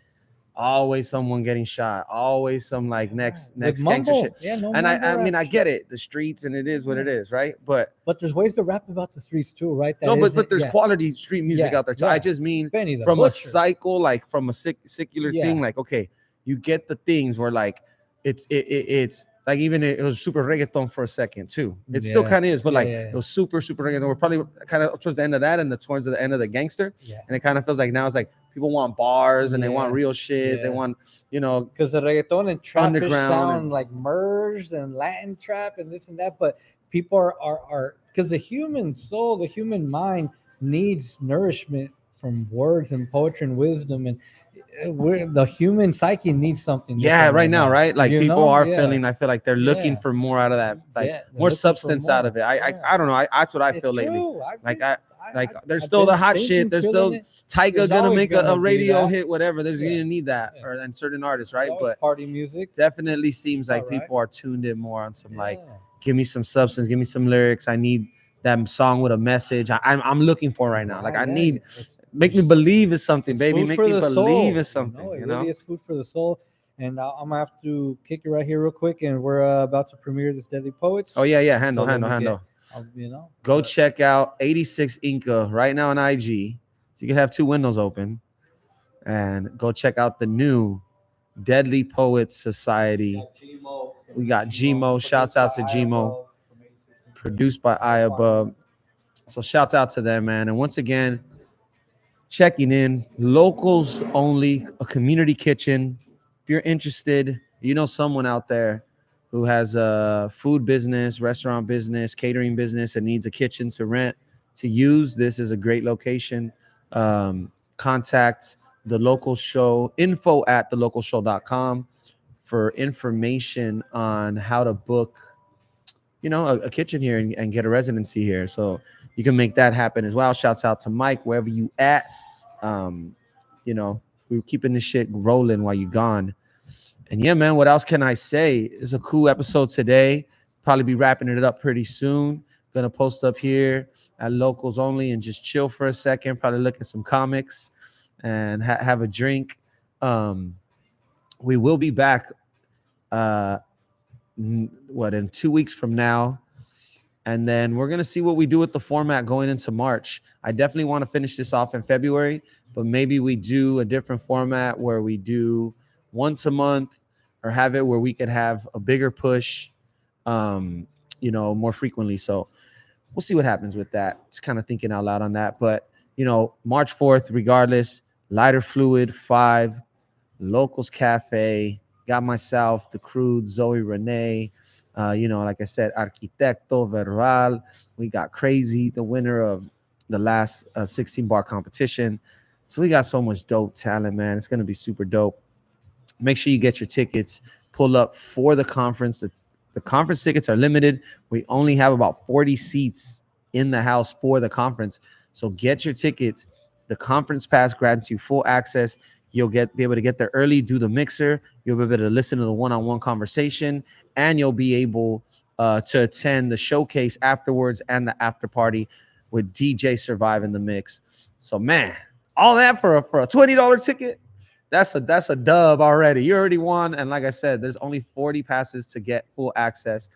always someone getting shot, always some like next gangster shit. Yeah, no. And I mean I get it, the streets, and it is what it is, right? But there's ways to rap about the streets too, right? but there's quality street music out there too. I just mean from a cycle, like from a secular thing, like okay, you get the things where like it's like even it was super reggaeton for a second too. It still kind of is, but like it was super reggaeton. We're probably kind of towards the end of that and towards the end of the gangster. Yeah. And it kind of feels like now it's like people want bars and they want real shit. They want, because the reggaeton and trap underground sound like merged and Latin trap and this and that, but people are because the human soul, the human mind needs nourishment from words and poetry and wisdom, and the human psyche needs something. Right now, right? Like people are feeling. I feel like they're looking Yeah. for more out of that, like more looking for substance out of it. I don't know. That's what I feel lately. Like there's still the hot shit. There's still Tyga gonna make a radio hit, whatever. There's gonna need that, and certain artists, right? But party music definitely seems like people are tuned in more on some like, give me some substance, give me some lyrics. I need that song with a message. I'm looking for right now. Like I need. Make me believe it's something, baby. Make me believe it's something. It really is food for the soul. And I'm gonna have to kick it right here real quick. And we're about to premiere this Deadly Poets. Oh yeah. Handle. Go check out 86 Inca right now on IG. So you can have 2 windows open. And go check out the new Deadly Poets Society. We got Gmo. Shouts out to Gmo. Produced by Iabub. So shouts out to them, man. And once again, checking in, Lokels Only, a community kitchen. If you're interested, someone out there who has a food business, restaurant business, catering business, and needs a kitchen to rent, to use, this is a great location. Contact The Local Show, info@thelocalshow.com for information on how to book, a kitchen here and get a residency here. So you can make that happen as well. Shouts out to Mike, wherever you at. We're keeping this shit rolling while you're gone. And yeah, man, what else can I say? It's a cool episode today. Probably be wrapping it up pretty soon. Gonna post up here at Lokels Only and just chill for a second. Probably look at some comics and have a drink. We will be back in 2 weeks from now. And then we're going to see what we do with the format going into March. I definitely want to finish this off in February, but maybe we do a different format where we do once a month, or have it where we could have a bigger push, more frequently. So we'll see what happens with that. Just kind of thinking out loud on that. But March 4th, regardless, Lighter Fluid 5, Locals Cafe, got myself, the crew, Zoe Renee, like I said, Arquitecto Verbal. We got Crazy, the winner of the last 16 bar competition. So we got so much dope talent, man. It's gonna be super dope. Make sure you get your tickets. Pull up for the conference. The conference tickets are limited. We only have about 40 seats in the house for the conference. So get your tickets. The conference pass grants you full access. You'll be able to get there early, do the mixer. You'll be able to listen to the one-on-one conversation, and you'll be able to attend the showcase afterwards and the after party with DJ Survive in the mix. So man, all that for a $20 ticket. That's a dub already. You already won. And like I said, there's only 40 passes to get full access.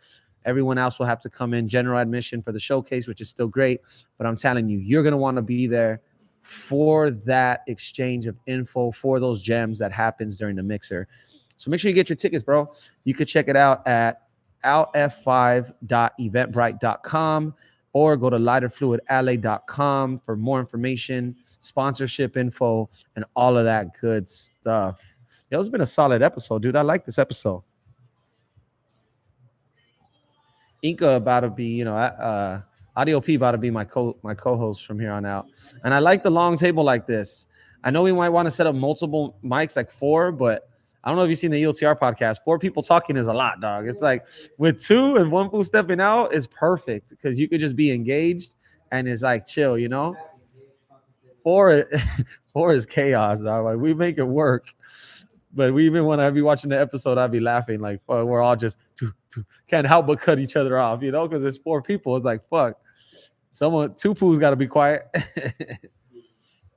Everyone else will have to come in general admission for the showcase, which is still great. But I'm telling you, you're going to want to be there for that exchange of info, for those gems that happens during the mixer. So make sure you get your tickets, bro. You could check it out at outf5.eventbrite.com or go to lighterfluidla.com for more information, sponsorship info, and all of that good stuff. It's been a solid episode, dude. I like this episode. Inca about to be, Audio P about to be my co-host from here on out. And I like the long table like this. I know we might want to set up multiple mics, like 4, but I don't know if you've seen the EOTR podcast. 4 people talking is a lot, dog. It's like with 2 and 1 fool stepping out is perfect because you could just be engaged and it's like chill, 4 4 is chaos, dog. Like we make it work. But we even when I be watching the episode, I'd be laughing like, fuck, we're all just can't help but cut each other off, because it's 4 people. It's like, fuck, 2 pools got to be quiet.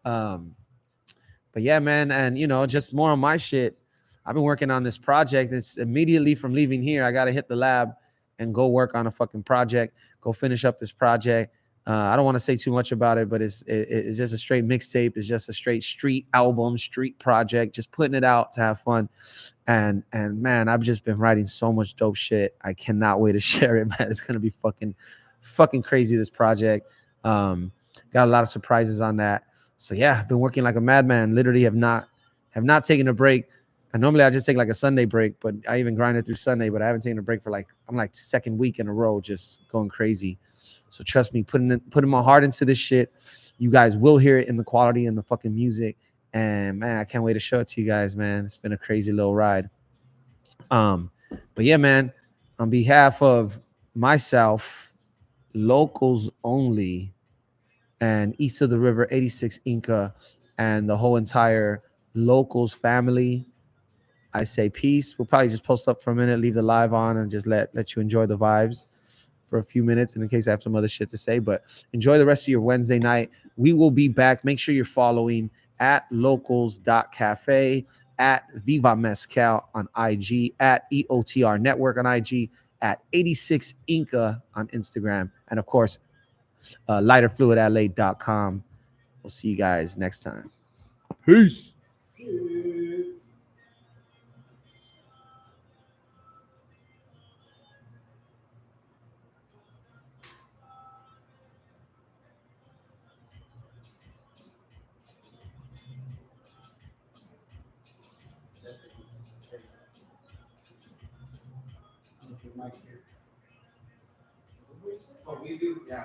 But yeah, man, and just more on my shit. I've been working on this project. It's immediately from leaving here, I got to hit the lab and go work on a fucking project. Go finish up this project. I don't want to say too much about it, but it's just a straight mixtape. It's just a straight street album, street project. Just putting it out to have fun. And man, I've just been writing so much dope shit. I cannot wait to share it, man. It's gonna be fucking crazy. This project. Got a lot of surprises on that. So yeah, I've been working like a madman. Literally have not taken a break. And normally I just take like a Sunday break, but I even grinded through Sunday. But I haven't taken a break for I'm like second week in a row, just going crazy. So trust me, putting my heart into this shit. You guys will hear it in the quality and the fucking music. And man, I can't wait to show it to you guys, man. It's been a crazy little ride. But yeah, man, on behalf of myself, Lokels Only, and East of the River 86 Inca, and the whole entire Lokels family, I say peace. We'll probably just post up for a minute, leave the live on, and just let you enjoy the vibes for a few minutes, and in case I have some other shit to say. But enjoy the rest of your Wednesday night. We will be back. Make sure you're following at locals.cafe, at Viva Mescal on IG, at EOTR Network on IG, at 86 Inca on Instagram, and of course, lighterfluidla.com. We'll see you guys next time. Peace.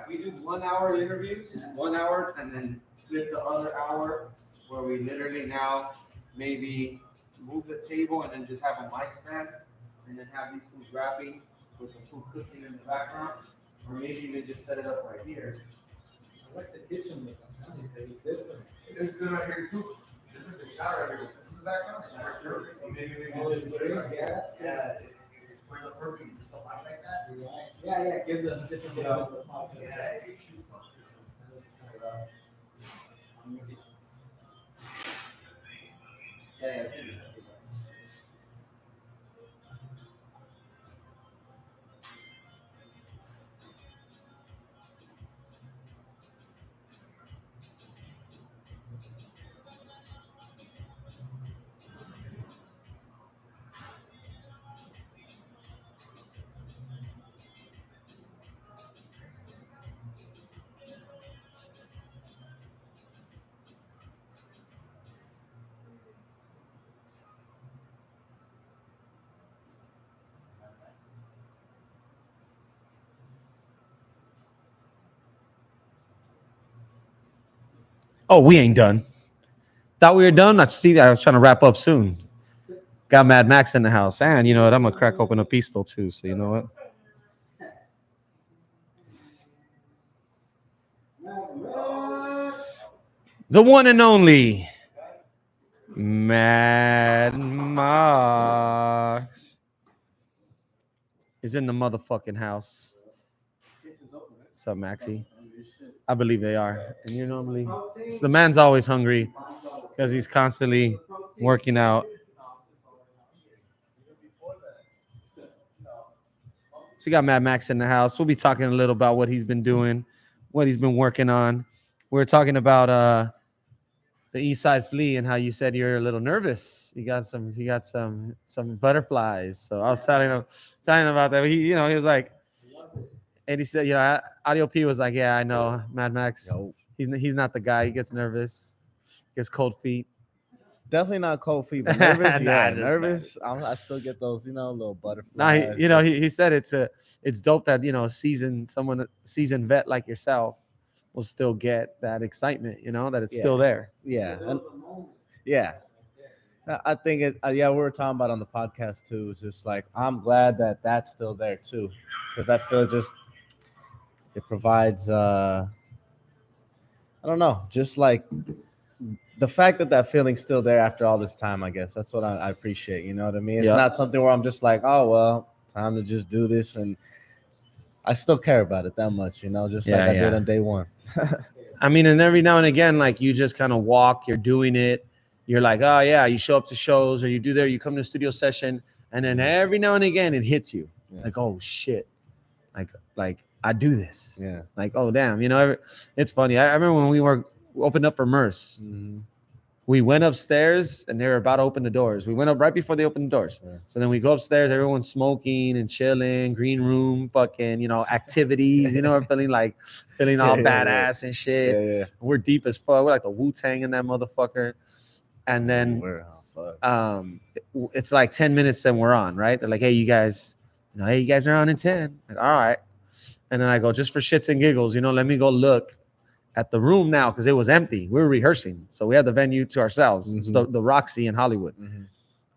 We do 1 hour interviews, 1 hour, and then flip the other hour where we literally now maybe move the table and then just have a mic stand and then have these foods rapping with the food cooking in the background, or maybe even just set it up right here. I like the kitchen look because it's different. It's good right here too. This is the shower right here. This is the background. That's true. Maybe we can put it on gas. Yeah. For the perfect stuff like that. Yeah, it gives us different. Yeah, yeah. Oh, we ain't done. Thought we were done. I see that. I was trying to wrap up soon. Got Mad Max in the house, and you know what? I'm gonna crack open a pistol too. So you know what? The one and only Mad Max is in the motherfucking house. What's up, Maxie? I believe they are. And you're normally so the man's always hungry because he's constantly working out. So we got Mad Max in the house. We'll be talking a little about what he's been doing, what he's been working on. We're talking about the East Side Flea and how you said you're a little nervous. You got some butterflies. So I was telling him about that. He was like, and he said, Audio P was like, yeah, I know, Mad Max. Yo, He's not the guy. He gets nervous, gets cold feet. definitely not cold feet, but nervous. Nah, Yeah, just nervous. I still get those, little butterflies. Now he said it's dope that a seasoned vet like yourself will still get that excitement. That it's still there. Yeah, and yeah. I think it. Yeah, we were talking about on the podcast too. It's just like I'm glad that that's still there too, because I feel just it provides. I don't know, just like the fact that that feeling's still there after all this time. I guess that's what I appreciate. You know what I mean? It's Yeah. not something where I'm just like, oh well, time to just do this, and I still care about it that much. Just like Yeah, I did yeah. on day one. I mean, and every now and again, like you just kind of walk, you're doing it. You're like, oh yeah, you show up to shows or you come to a studio session, and then every now and again it hits you. Yeah. Like, oh shit. Like I do this. Yeah. Like, oh damn, it's funny. I remember when we opened up for Merce. Mm-hmm. We went upstairs and they were about to open the doors. We went up right before they opened the doors. Yeah. So then we go upstairs, everyone's smoking and chilling, green room, fucking, activities, feeling all Yeah. badass and shit. Yeah. We're deep as fuck. We're like the Wu-Tang in that motherfucker. And then it's like 10 minutes, then we're on, right? They're like, hey, you guys are on in 10. Like, all right. And then I go, just for shits and giggles, let me go look at the room now because it was empty. We were rehearsing. So we had the venue to ourselves. It's the Roxy in Hollywood. Mm-hmm.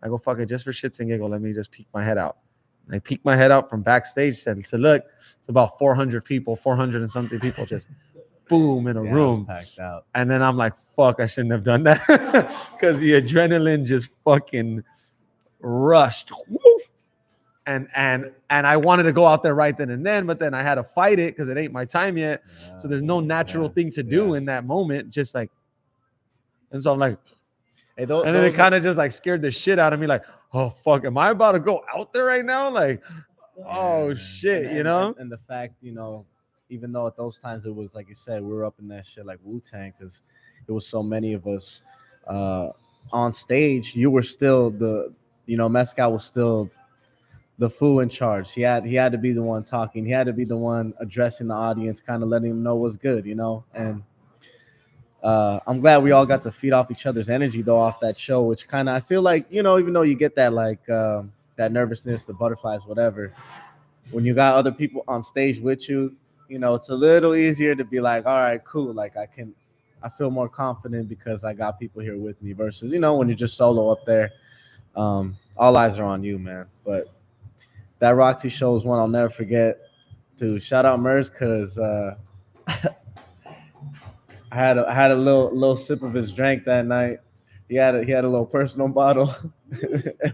I go, fuck it, just for shits and giggles, let me just peek my head out. And I peek my head out from backstage, said, look, it's about 400 people, 400 and something people just boom in a room. Packed out. And then I'm like, fuck, I shouldn't have done that because the adrenaline just fucking rushed. Woof. And I wanted to go out there right then and then, but then I had to fight it because it ain't my time yet. Yeah. So there's no natural thing to do in that moment. Just like, and so I'm like, Hey, and then it kind of just like scared the shit out of me. Like, oh fuck, am I about to go out there right now? Like, oh shit, And the fact, even though at those times it was like you said, we were up in that shit like Wu-Tang because it was so many of us on stage. You were still Mescal was still the fool in charge. He had to be the one talking. He had to be the one addressing the audience, kind of letting them know what's good, And I'm glad we all got to feed off each other's energy though off that show, which kind of I feel like even though you get that like that nervousness, the butterflies, whatever, when you got other people on stage with you, it's a little easier to be like, all right, cool, like I feel more confident because I got people here with me versus when you're just solo up there, all eyes are on you, man. But that Roxy show is one I'll never forget. Dude, shout out Mers because I had a little sip of his drink that night. He had a little personal bottle, and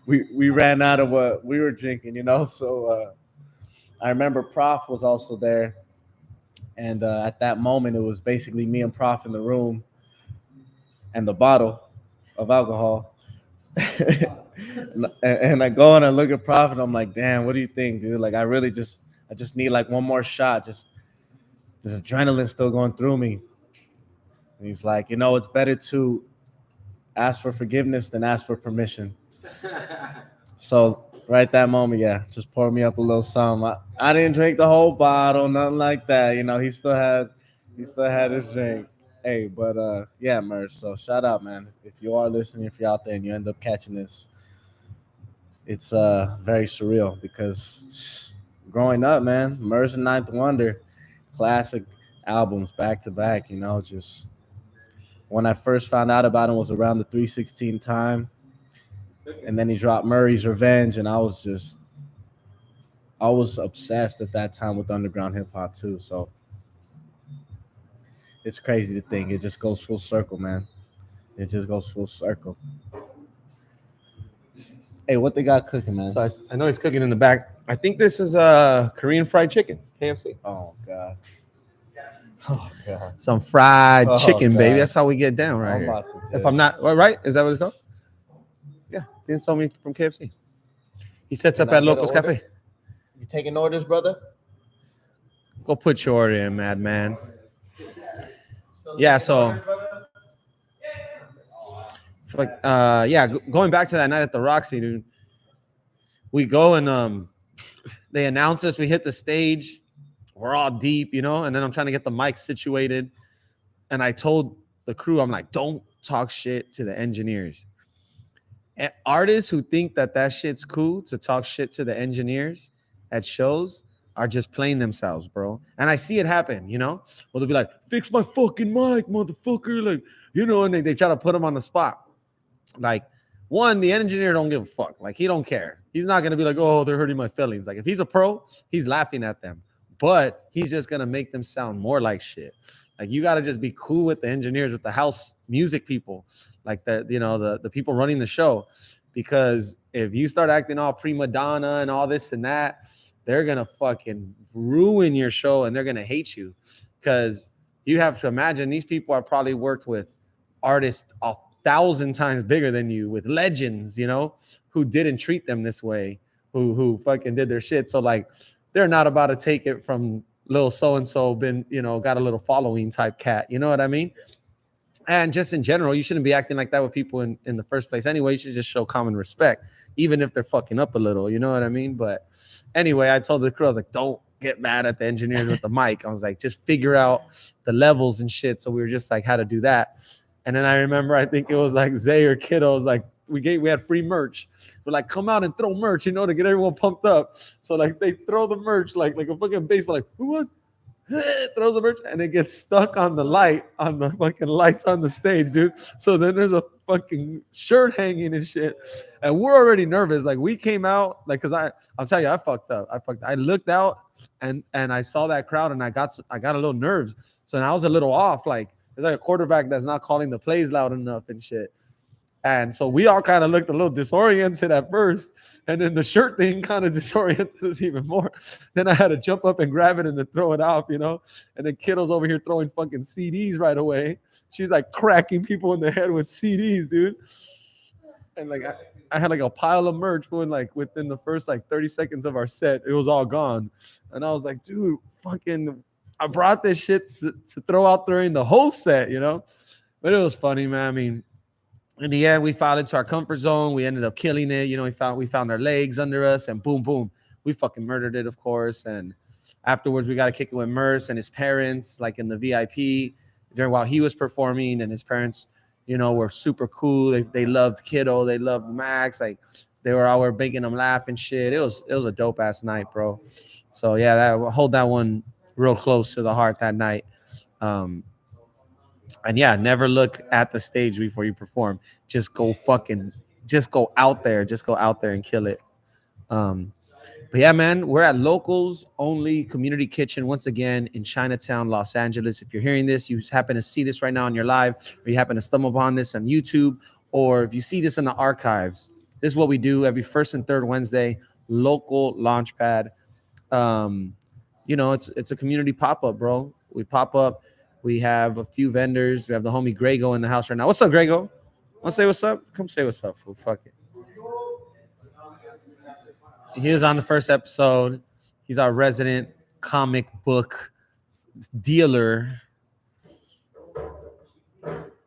we ran out of what we were drinking, So I remember Prof was also there, and at that moment it was basically me and Prof in the room, and the bottle of alcohol. and I go and I look at Prof and I'm like, damn, what do you think, dude? Like I just need like one more shot. Just this adrenaline still going through me. And he's like, it's better to ask for forgiveness than ask for permission. So right that moment, just pour me up a little something. I didn't drink the whole bottle, nothing like that. He still had his drink. Hey, but Merch. So shout out, man. If you are listening, if you're out there and you end up catching this, it's very surreal because growing up, man, Merch and Ninth Wonder, classic albums back to back, just When I first found out about him was around the 316 time, and then he dropped Murray's Revenge, and I was obsessed at that time with underground hip hop too. So it's crazy to think it just goes full circle, man. It just goes full circle. Hey, what they got cooking, man? So I know he's cooking in the back. I think this is Korean fried chicken, KFC. Oh god. Oh god. Some fried Oh, chicken, baby. God. That's how we get down right I'm here. about to If I'm not right, is that what it's called? Yeah, he told me from KFC. He sets Can up I at get an Lokels order? Cafe. You taking orders, brother? Go put your order in, madman. Yeah, so going back to that night at the Roxy, dude. We go and they announce us. We hit the stage. We're all deep, and then I'm trying to get the mic situated. And I told the crew, I'm like, don't talk shit to the engineers. Artists who think that shit's cool to talk shit to the engineers at shows are just playing themselves, bro. And I see it happen, Well, they'll be like, fix my fucking mic, motherfucker. Like, and they try to put them on the spot. Like, one, the engineer don't give a fuck. Like, he don't care. He's not going to be like, oh, they're hurting my feelings. Like, if he's a pro, he's laughing at them. But he's just going to make them sound more like shit. Like, you got to just be cool with the engineers, with the house music people, like the people running the show. Because if you start acting all prima donna and all this and that, they're going to fucking ruin your show and they're going to hate you. Because you have to imagine these people are probably worked with artists 1,000 times bigger than you, with legends, who didn't treat them this way, who fucking did their shit. So like, they're not about to take it from little so-and-so been, got a little following type cat. You know what I mean? And just in general, you shouldn't be acting like that with people in the first place. Anyway, you should just show common respect, even if they're fucking up a little. You know what I mean? But anyway, I told the crew, I was like, don't get mad at the engineers with the mic. I was like, just figure out the levels and shit. So we were just like, how to do that. And then I remember, I think it was like Zay or Kiddo was like, we had free merch. We're like, come out and throw merch, to get everyone pumped up. So like they throw the merch like a fucking baseball, like what? Throws the merch and it gets stuck on the fucking lights on the stage, dude. So then there's a fucking shirt hanging and shit. And we're already nervous. Like we came out, like, cause I'll tell you, I fucked up. I looked out and I saw that crowd and I got a little nerves. So I was a little off. Like it's like a quarterback that's not calling the plays loud enough and shit. And so we all kind of looked a little disoriented at first. And then the shirt thing kind of disoriented us even more. Then I had to jump up and grab it and then throw it off, And then Kiddo's over here throwing fucking CDs right away. She's like cracking people in the head with CDs, dude. And like I had like a pile of merch when like within the first like 30 seconds of our set, it was all gone. And I was like, dude, fucking, I brought this shit to throw out during the whole set, But it was funny, man. I mean, in the end, we fell into our comfort zone. We ended up killing it. We found our legs under us and boom, boom. We fucking murdered it, of course. And afterwards, we got to kick it with Merce and his parents, like in the VIP while he was performing. And his parents, were super cool. They loved Kiddo. They loved Max. Like they were all making them laugh and shit. It was a dope ass night, bro. So yeah, hold that one real close to the heart that night. And yeah, never look at the stage before you perform. Just go out there. Just go out there and kill it. But yeah, man, we're at Lokels Only Community Kitchen once again in Chinatown, Los Angeles. If you're hearing this, you happen to see this right now on your live, or you happen to stumble upon this on YouTube, or if you see this in the archives, this is what we do every first and third Wednesday, Lokels Launchpad. It's a community pop-up, bro. We pop up. We have a few vendors. We have the homie Grego in the house right now. What's up, Grego? Want to say what's up? Come say what's up, fool. Fuck it. He was on the first episode. He's our resident comic book dealer.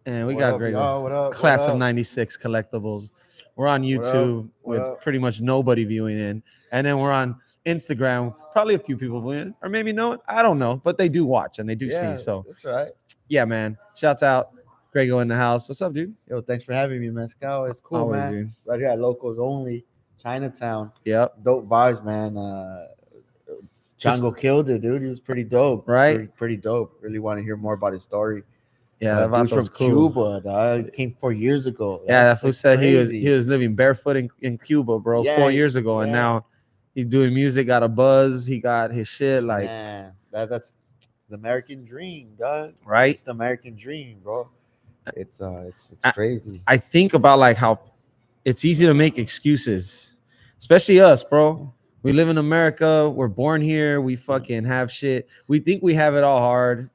And we got Grego. Class of 96 collectibles. We're on YouTube with pretty much nobody viewing in. And then we're on Instagram, probably a few people viewing, or maybe no, I don't know, but they do watch and they do see. So that's right. Yeah, man. Shouts out, Grego in the house. What's up, dude? Yo, thanks for having me, Mescal. It's cool, Always, man. dude. Right here at Lokels Only, Chinatown. Yep. Dope vibes, man. Django killed it, dude. He was pretty dope. Right? Pretty dope. Really want to hear more about his story. Yeah, that Dude's vato's from cool. Cuba. Dog. Came 4 years ago. Yeah, that fool That's said crazy. he was living barefoot in Cuba, bro, Yeah, 4 years ago, and yeah. now he's doing music, got a buzz, he got his shit, like, Man, that's the American dream, dog. right? It's the American dream, bro. It's I, crazy. I think about like how it's easy to make excuses, especially us, bro. Yeah. We live in America. We're born here. We fucking have shit. We think we have it all hard,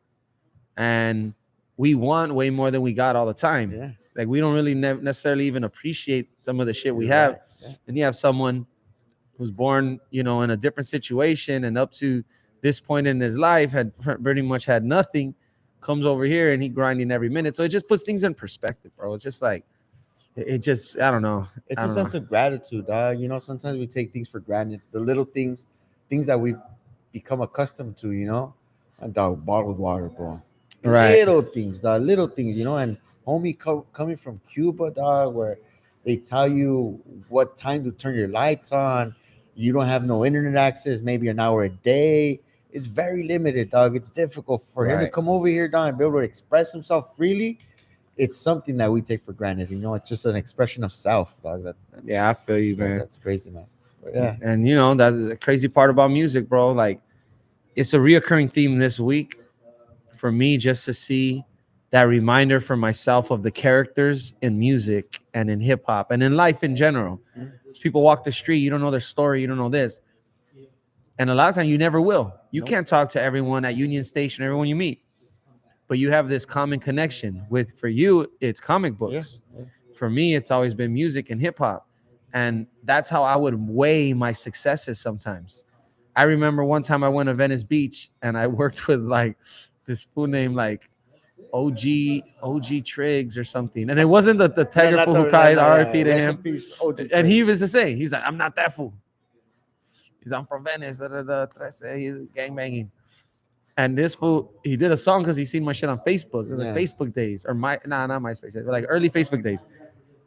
and we want way more than we got all the time. Yeah, Like we don't really necessarily even appreciate some of the shit we you're have. right. Yeah. And you have someone who's born, in a different situation, and up to this point in his life had pretty much had nothing, comes over here and he grinding every minute. So it just puts things in perspective, bro. It's just like it just I don't know. It's I a don't know. sense of gratitude, dog. Sometimes we take things for granted. The little things, things that we've become accustomed to. And dog, bottled water, bro. Right. Little things, dog. Little things, and homie coming from Cuba, dog, where they tell you what time to turn your lights on. You don't have no internet access, maybe an hour a day. It's very limited, dog. It's difficult for him to Right. come over here, dog, and be able to express himself freely. It's something that we take for granted. It's just an expression of self, dog. Yeah, I feel you, man. That's crazy, man. But yeah, And that's the crazy part about music, bro. Like it's a reoccurring theme this week for me, just to see that reminder for myself of the characters in music and in hip hop and in life in general. People walk the street, you don't know their story, you don't know this. And a lot of times you never will. You Nope. can't talk to everyone at Union Station, everyone you meet. But you have this common connection with, for you, it's comic books. yeah. For me, it's always been music and hip hop. And that's how I would weigh my successes sometimes. I remember one time I went to Venice Beach and I worked with like this fool named like OG Triggs or something. And it wasn't the Tiger not fool who the- cried not- RIP to rest in him. peace, OG And he Triggs. was to say, he's like, I'm not that fool. He's I'm from Venice. He's gang banging. And this fool, he did a song because he seen my shit on Facebook. It was like Yeah. Facebook days or not MySpace, like early Facebook days.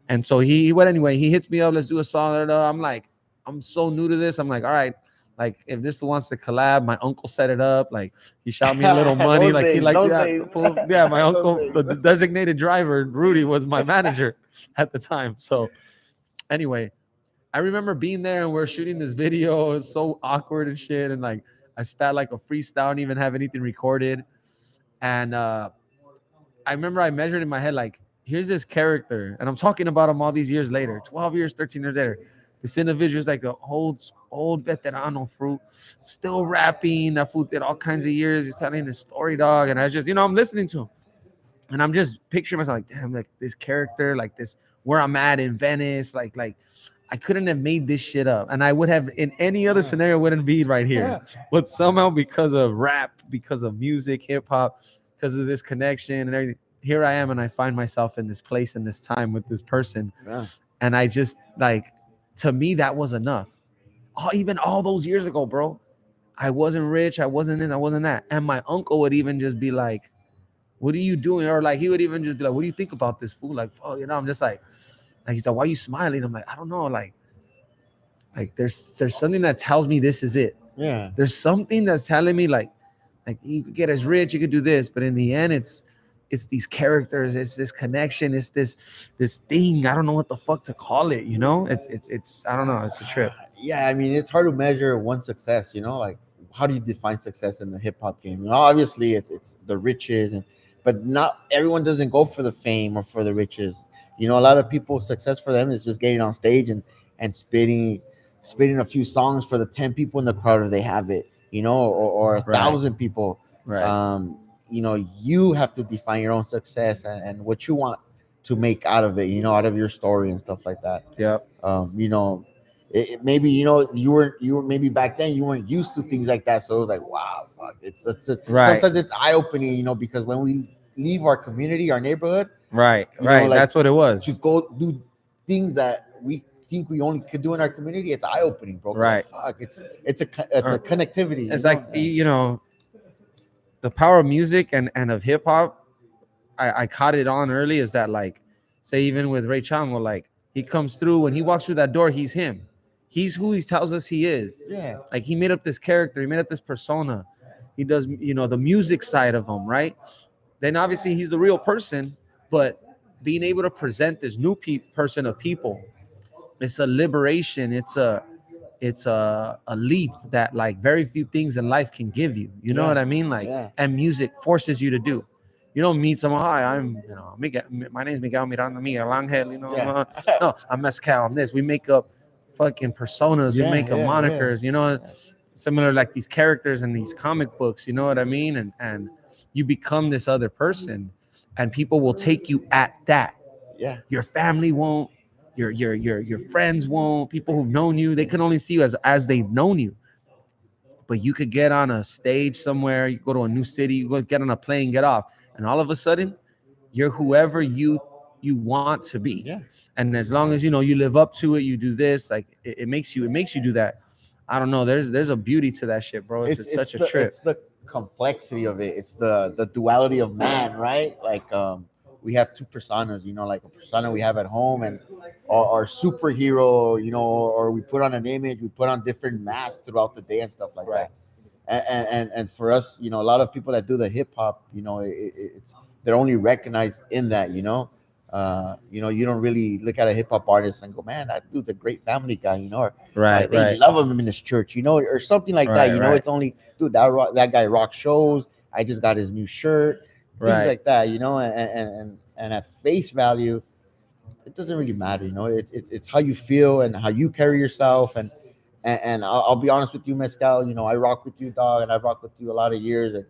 And so he went anyway. He hits me up. Let's do a song. I'm like, I'm so new to this. I'm like, all right. Like if this fool wants to collab, my uncle set it up. Like he shot me a little money. Those Like he days, like those yeah, days. fool, yeah. My Those uncle, days. the designated driver, Rudy, was my manager at the time. So anyway, I remember being there and we're shooting this video. It was so awkward and shit. And like I spat like a freestyle, didn't even have anything recorded. And I remember I measured in my head, like, here's this character. And I'm talking about him all these years later, 12 years, 13 years later. This individual is like the old veterano fruit, still rapping. That fool did all kinds of years. He's telling his story, dog. And I just, I'm listening to him. And I'm just picturing myself like, damn, like this character, like this, where I'm at in Venice, like I couldn't have made this shit up. And I would have in any other scenario wouldn't be right here. But somehow because of rap, because of music, hip hop, because of this connection and everything, here I am and I find myself in this place in this time with this person. Yeah. And I just like, to me, that was enough. Even all those years ago, bro, I wasn't rich. I wasn't this, I wasn't that. And my uncle would even just be like, what are you doing? Or like, he would even just be like, what do you think about this fool? Like, oh, I'm just like he's like, why are you smiling? I'm like, I don't know. Like there's something that tells me this is it. Yeah. There's something that's telling me like you could get as rich, you could do this, but in the end, it's these characters, it's this connection, it's this thing. I don't know what the fuck to call it. It's I don't know. It's a trip. Yeah, I mean, it's hard to measure one success. Like how do you define success in the hip hop game? Obviously, it's the riches, but not everyone doesn't go for the fame or for the riches. A lot of people, success for them is just getting on stage and spitting a few songs for the 10 people in the crowd if they have it, or 1,000 people. Right. You have to define your own success and what you want to make out of it, out of your story and stuff like that. Yep. Maybe you were maybe back then you weren't used to things like that, so it was like, wow, fuck. It's Right. Sometimes it's eye opening, because when we leave our community, our neighborhood, Right. like, That's what it to was. go do things that we think we only could do in our community, it's eye opening, bro. Right. Fuck, it's a connectivity. It's like the power of music and of hip hop. I caught it on early. Is that like, say even with Ray Chango, like he comes through when he walks through that door, he's him. He's who he tells us he is. Yeah. Like he made up this character, he made up this persona. He does, the music side of him, right? then obviously he's the real person. But being able to present this new person of people, it's a liberation. It's a leap that like very few things in life can give you. You know Yeah. what I mean? Like, Yeah. and music forces you to do. You don't meet someone. Hi, I'm Miguel. My name's Miguel Miranda Miguel Angel. Yeah. No, I'm Mescal. I'm this. We make up fucking personas. We Yeah, make up yeah, yeah. monikers. Similar like these characters in these comic books. You know what I mean? And you become this other person, and people will take you at that. Yeah. Your family won't. Your friends won't. People who've known you, they can only see you as they've known you. But you could get on a stage somewhere, you go to a new city, you go get on a plane, get off, and all of a sudden, you're whoever you want to be. Yeah. And as long as you live up to it, you do this, like it makes you do that. I don't know. There's a beauty to that shit, bro. It's such a trip. It's the complexity of it. It's the duality of man, right? Like we have two personas, like a persona we have at home and our superhero, or we put on an image, we put on different masks throughout the day and stuff like Right. that. And for us, a lot of people that do the hip hop, it's they're only recognized in that, you don't really look at a hip hop artist and go, man, that dude's a great family guy, or Right, like, they right. love him in his church, or something like Right, that. right. It's only, dude, that guy rock shows. I just got his new shirt, things Right. like that, and at face value, it doesn't really matter, it's how you feel and how you carry yourself, and I'll be honest with you, Mescal, I rock with you, dog, and I've rocked with you a lot of years, and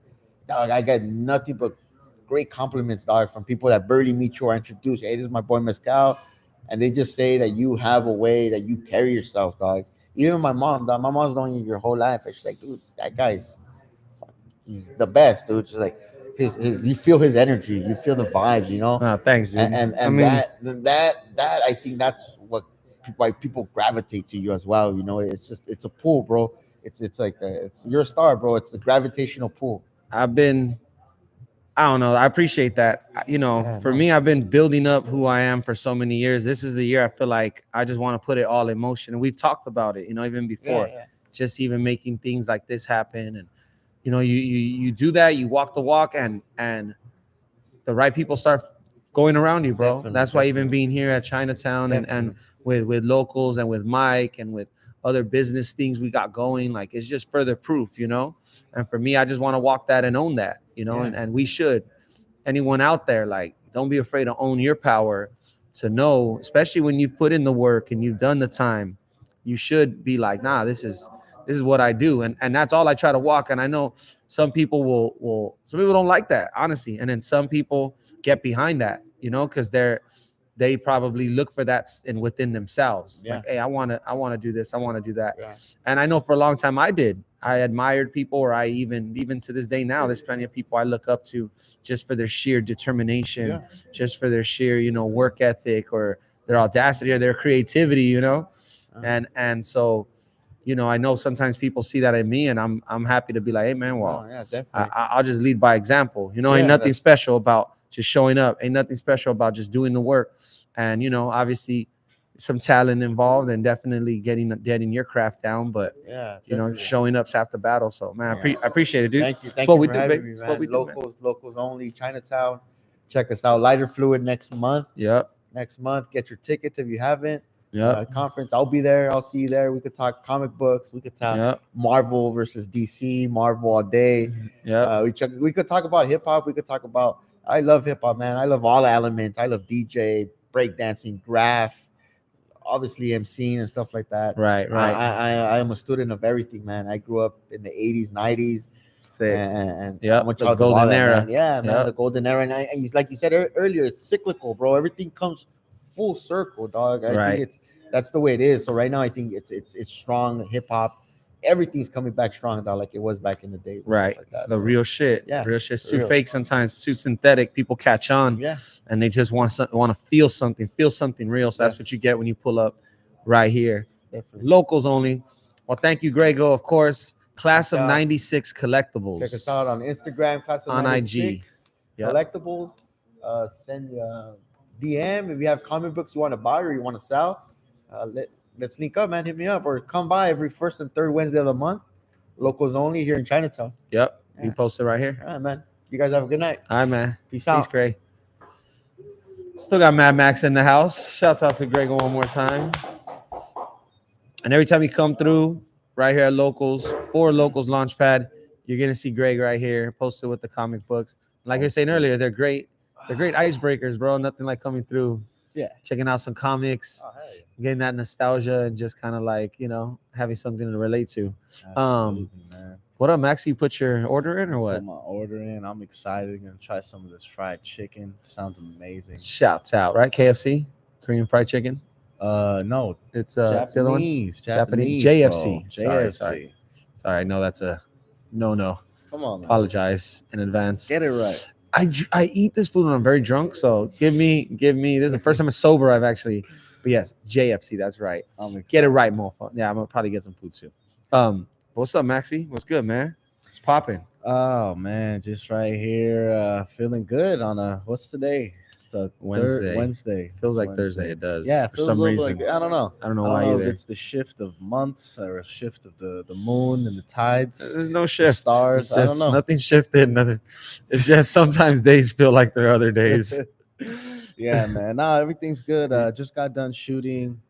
dog, I get nothing but great compliments, dog, from people that barely meet you or introduce. Hey, this is my boy Mescal, and they just say that you have a way that you carry yourself, dog. Even my mom, dog. My mom's known you your whole life, and she's like, dude, that guy's he's the best, dude. Just like his you feel his energy, you feel the vibes, Thanks, dude. and I mean, that I think that's what why people gravitate to you as well. It's a pull, bro. It's like you're a star, bro. It's a gravitational pull. I've been I don't know. I appreciate that. Yeah, For no. me, I've been building up who I am for so many years. This is the year I feel like I just want to put it all in motion. And we've talked about it, even before, just even making things like this happen. And, you do that, you walk the walk, and the right people start going around you, bro. Definitely, That's why even definitely. being here at Chinatown and Definitely. with locals and with Mike and with other business things we got going, like it's just further proof. And for me, I just want to walk that and own that, Yeah. and we should. Anyone out there, like, don't be afraid to own your power, to know, especially when you've put in the work and you've done the time, you should be like, nah, this is what I do. And that's all I try to walk. And I know some people some people don't like that, honestly. And then some people get behind that, because they probably look for that within themselves. Yeah. Like, hey, I want to do this. I want to do that. Yeah. And I know for a long time I did. I admired people, or I even to this day now, there's plenty of people I look up to just for their sheer determination, Yeah. just for their sheer, work ethic, or their audacity, or their creativity, and so, I know sometimes people see that in me, and I'm happy to be like, hey man, well, Oh, yeah, definitely. I'll just lead by example. Yeah, Ain't nothing that's- special about just showing up. Ain't nothing special about just doing the work. And obviously some talent involved, and definitely getting your craft down. But yeah, definitely. showing up's half the battle. So man, Yeah. I appreciate it, dude. Thank you. It's Thank what you we for do, having baby. me, It's man. what we do, man. Locals Only, Chinatown. Check us out. Lighter Fluid next month. Yep. Next month. Get your tickets if you haven't. Yep. Conference. I'll be there. I'll see you there. We could talk comic books. We could talk Yep. Marvel versus DC. Marvel all day. Yep. We could talk about hip hop. We could talk about. I love hip hop, man. I love all elements. I love DJ, breakdancing, graph, obviously MCing and stuff like that. Right. Right. I am a student of everything, man. I grew up in the 80s, 90s. Sick. And Yep, I'm a the child of golden all that, era. man. Yeah, man, Yep. the golden era. And like you said earlier, it's cyclical, bro. Everything comes full circle, dog. I Right. think that's the way it is. So right now, I think it's strong hip hop. Everything's coming back strong, dog, like it was back in the day. Right. Like that. The So, real shit. Yeah, Real shit's for too real. fake sometimes, too synthetic. People catch on. Yeah. And they just want to feel something real. So that's Yes. what you get when you pull up right here. Definitely. Locals only. Well, thank you, Grego, of course. Class of Check out- '96 collectibles. Check us out on Instagram, Class of On 96, Yep. Collectibles. Send DM if you have comic books you want to buy or you want to sell. Let's link up, man. Hit me up or come by every first and third Wednesday of the month. Locals Only here in Chinatown. Yep. Yeah. You posted right here. All right, man. You guys have a good night. All right, man. Peace Peace, out. Greg. Still got Mad Max in the house. Shouts out to Greg one more time. And every time you come through right here at Locals for Locals Launchpad, you're gonna see Greg right here posted with the comic books. Like I was saying earlier, they're great. They're great icebreakers, bro. Nothing like coming through, Yeah. checking out some comics, Oh, hell yeah. getting that nostalgia, and just kind of like having something to relate to. Absolutely, man. What up, Max? You put your order in or what? Put my order in. I'm excited. Gonna try some of this fried chicken. Sounds amazing. Shouts out, right? KFC, Korean fried chicken. No, It's the other one? Japanese, JFC. bro. Sorry, JFC. Sorry, I know that's a no. Come on, man. Apologize in advance. Get it right. I eat this food when I'm very drunk, so give me. This is the first time I'm sober I've actually. But yes, JFC. That's right. Get it right, mofo. Yeah, I'm gonna probably get some food too. What's up, Maxie? What's good, man? It's popping. Oh man, just right here, feeling good on a what's today? It's a Wednesday. Wednesday. Feels It's like Thursday. It does. Yeah, for feels some a little reason. bit like, I don't know. I don't know I why don't know either. if it's the shift of months or a shift of the moon and the tides. There's no shift. stars, It's I don't just know. Nothing shifted. Nothing. It's just sometimes days feel like they're other days. Yeah, man. No, everything's good. Just got done shooting.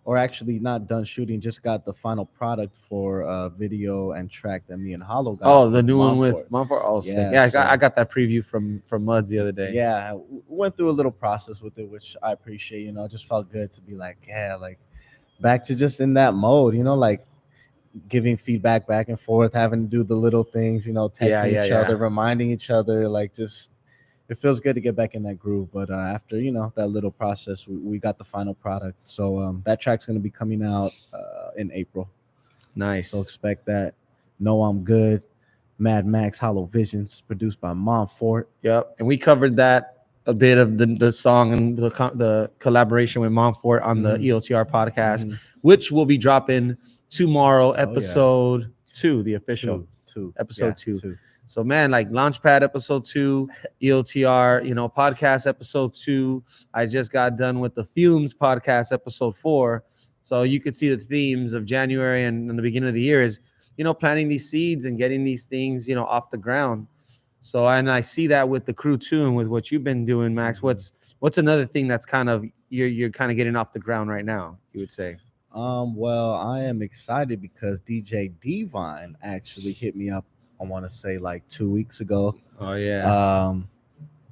Or actually not done shooting, just got the final product for video and track that me and Hollow got. Oh, the new one Montfort. with Montfort. Oh, sick. Yeah, Yeah, I so- got that preview from Muds the other day. Yeah, went through a little process with it, which I appreciate. It just felt good to be like, yeah, like back to just in that mode. Like giving feedback back and forth, having to do the little things. Texting each yeah. other, reminding each other, like just. It feels good to get back in that groove, but after that little process, we got the final product. So that track's gonna be coming out in April. Nice. So expect that. Know I'm Good, Mad Max Hollow Visions, produced by Montfort. Yep. And we covered that a bit of the song and the collaboration with Montfort on the Mhm. EOTR podcast, Mhm. which will be dropping tomorrow, yeah. episode 2, the official. Two. Episode Yeah, 2. So man, like Launchpad episode 2, EOTR, podcast episode 2. I just got done with the Fumes podcast episode 4. So you could see the themes of January and the beginning of the year is, planting these seeds and getting these things, off the ground. So and I see that with the crew too, and with what you've been doing, Max. Mhm. What's another thing that's kind of you're kind of getting off the ground right now, you would say? Well, I am excited because DJ Divine actually hit me up. I want to say like 2 weeks ago. Oh yeah.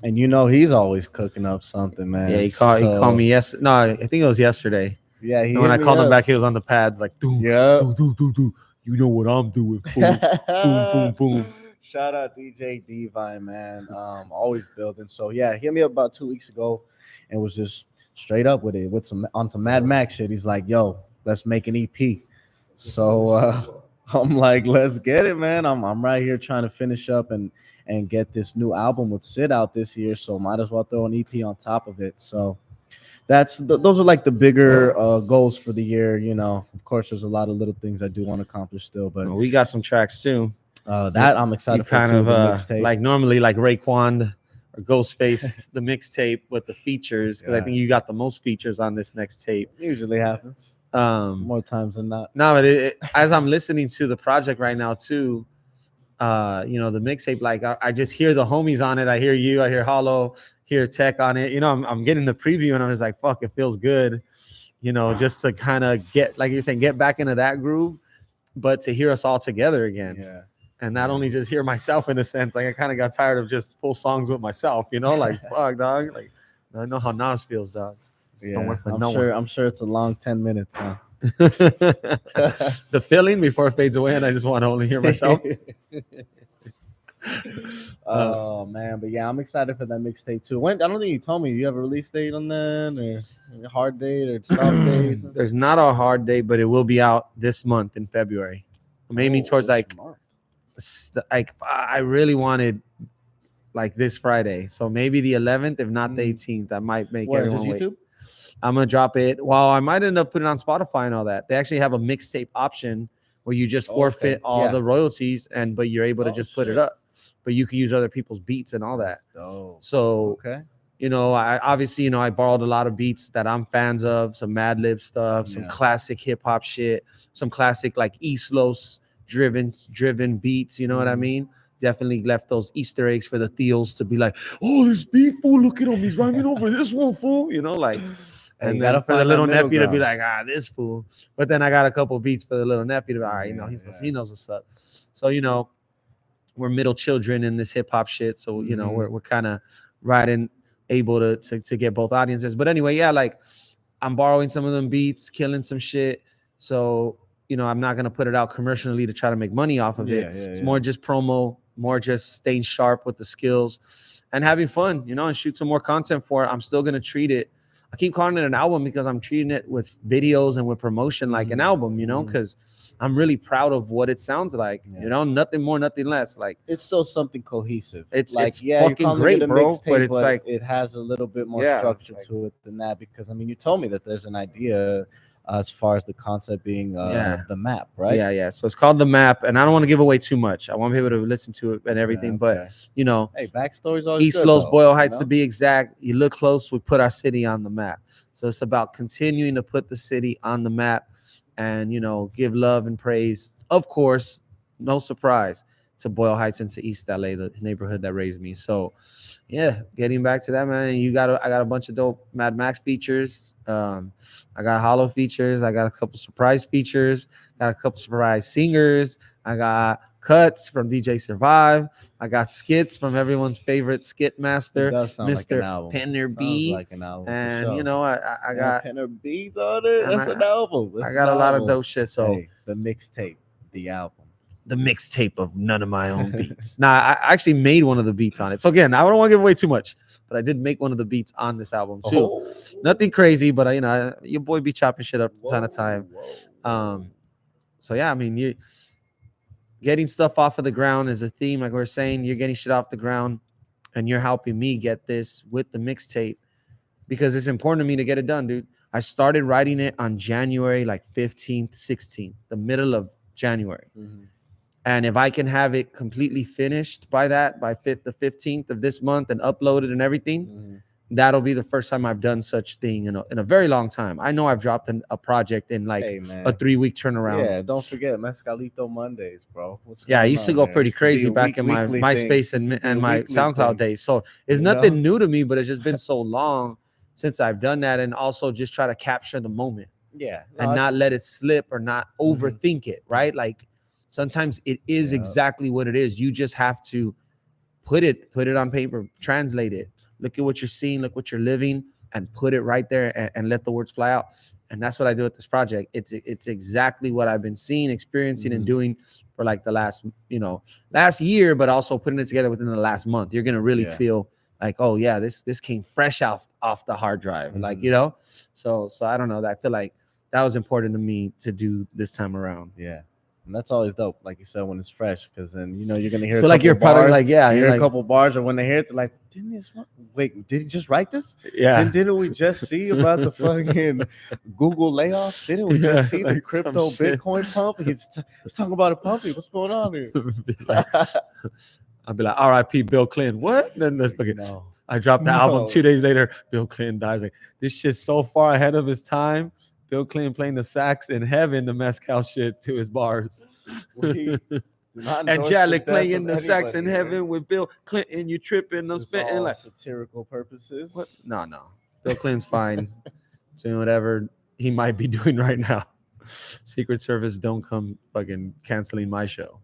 And he's always cooking up something, man. Yeah, he called me yesterday. No, I think it was yesterday. Yeah, And when I called him back, he was on the pads like, do. You know what I'm doing, fool. Boom, boom, boom. Shout out DJ Divine, man. Always building. So yeah, he hit me up about 2 weeks ago and was just straight up with it on some Mad Max shit. He's like, yo, let's make an EP. So I'm like, let's get it, man. I'm right here trying to finish up and get this new album with Sid out this year. So might as well throw an EP on top of it. So those are like the bigger goals for the year. Of course, there's a lot of little things I do want to accomplish still, but We got some tracks too. that I'm excited You for kind too, of the mixtape. like normally like Raekwon or Ghostface, the mixtape with the features, because I Yeah. think you got the most features on this next tape. Usually happens more times than not. No, but as I'm listening to the project right now too, the mixtape, like I just hear the homies on it. I hear you, I hear Hollow, hear Tech on it. I'm getting the preview and I'm just like, fuck, it feels good. Just to kind of get, like you're saying, get back into that groove, but to hear us all together again. Yeah. And not only just hear myself in a sense, like I kind of got tired of just full songs with myself, like fuck, dog. Like I know how Nas feels, dog. Just don't Yeah, work with I'm no sure. I'm sure it's a long 10 minutes, huh? one. The feeling before it fades away, and I just want to only hear myself. Oh man, but yeah, I'm excited for that mixtape too. When I don't think you told me you have a release date on that, or a hard date or soft date. There's not a hard date, but it will be out this month in February. I'm aiming towards like I really wanted like this Friday, so maybe the 11th, if not the 18th. I might make Where, everyone just wait. YouTube? I'm gonna drop it. Well, I might end up putting it on Spotify and all that. They actually have a mixtape option where you just forfeit all Yeah. the royalties, but you're able to Oh, just put it shit. up. But you can use other people's beats and all that. That's dope. So Okay. I obviously I borrowed a lot of beats that I'm fans of, some Madlib stuff, some Yeah. classic hip hop shit, some classic like East Los driven beats. You know what I Mhm. mean? definitely left those Easter eggs for the Theos to be like, oh, this beef fool, look at him, he's rhyming over this one fool, you know, like. Hey, And you then gotta for the find that little middle nephew to be ground. like, this fool. But then I got a couple beats for the little nephew to be, all right, he knows what's up. So, we're middle children in this hip hop shit. So, we're kind of riding, able to get both audiences. But anyway, yeah, like I'm borrowing some of them beats, killing some shit. So, I'm not going to put it out commercially to try to make money off of it. It's more just promo, more just staying sharp with the skills and having fun, and shoot some more content for it. I'm still going to treat it. I keep calling it an album because I'm treating it with videos and with promotion like an album, because I'm really proud of what it sounds like. Nothing more, nothing less. Like it's still something cohesive. It's like you fucking great, it a bro. mixtape, But it's like it has a little bit more Yeah, structure like- to it than that. Because I mean, you told me that there's an idea as far as the concept being the map, right? Yeah. So it's called The Map, and I don't want to give away too much. I want people to listen to it and everything. Okay. But Hey, backstory's always East good, Los though, Boyle Heights you to know? be exact. You look close, we put our city on the map. So it's about continuing to put the city on the map and give love and praise. Of course, no surprise, to Boyle Heights and to East LA, the neighborhood that raised me. So yeah, getting back to that, man. I got a bunch of dope Mad Max features. I got Hollow features. I got a couple surprise features. Got a couple surprise singers. I got cuts from DJ Survive. I got skits from everyone's favorite skit It master, does sound like an Mr. album. Penner Sounds B. like an album, for And sure. I got Penner beats on it. and That's an album. I That's got an a lot of album. dope shit. So Hey, the mixtape, the album. the mixtape of none of my own beats. Nah, I actually made one of the beats on it. So again, I don't want to give away too much, but I did make one of the beats on this album too. Oh. Nothing crazy, but your boy be chopping shit up from time to time. So yeah, I mean, you getting stuff off of the ground is a theme. Like we are saying, you're getting shit off the ground, and you're helping me get this with the mixtape because it's important to me to get it done, dude. I started writing it on January like 15th, 16th, the middle of January. And if I can have it completely finished by the 15th of this month and uploaded and everything, that'll be the first time I've done such thing in a very long time. I know I've dropped a project in like Hey, man. a 3-week turnaround. Yeah, don't forget Mescalito Mondays, bro. What's Yeah, I going used to on go there? pretty Used to be crazy a back in my weekly MySpace thing. Used to be and a my weekly SoundCloud thing. days. So it's You nothing know? new to me, but it's just been so long since I've done that, and also just try to capture the moment Yeah, and not let it slip or not overthink it, right? Like sometimes it is Yeah. exactly what it is. You just have to put it on paper, translate it, look at what you're seeing, look what you're living, and put it right there and let the words fly out. And that's what I do with this project. It's exactly what I've been seeing, experiencing, and doing for like the last year, but also putting it together within the last month. You're gonna really feel like, oh yeah, this came fresh off the hard drive, like So I don't know. I feel like that was important to me to do this time around. Yeah. And that's always dope, like you said, when it's fresh, because then you're gonna hear. I feel like you're probably like, yeah, you you're hear like, a couple bars, and when they hear it, they're like, "Didn't this one? Wait, did he just write this? yeah. Didn't we just see about the fucking Google layoffs? Didn't we just see the like some crypto shit. Bitcoin pump? He's talking about a pumpy. What's going on here? I'll be like, R.I.P. Bill Clinton. What? Then No. I dropped the album No. 2 days later. Bill Clinton dies. Like this shit's so far ahead of his time. Bill Clinton playing the sax in heaven, the Mescal shit to his bars. We do not And endorse the Jalik death playing of the sax in anybody, heaven man. with Bill Clinton. You tripping? I'm This is spitting all like satirical purposes. what? No. Bill Clinton's fine. Doing whatever he might be doing right now. Secret Service, don't come fucking canceling my show.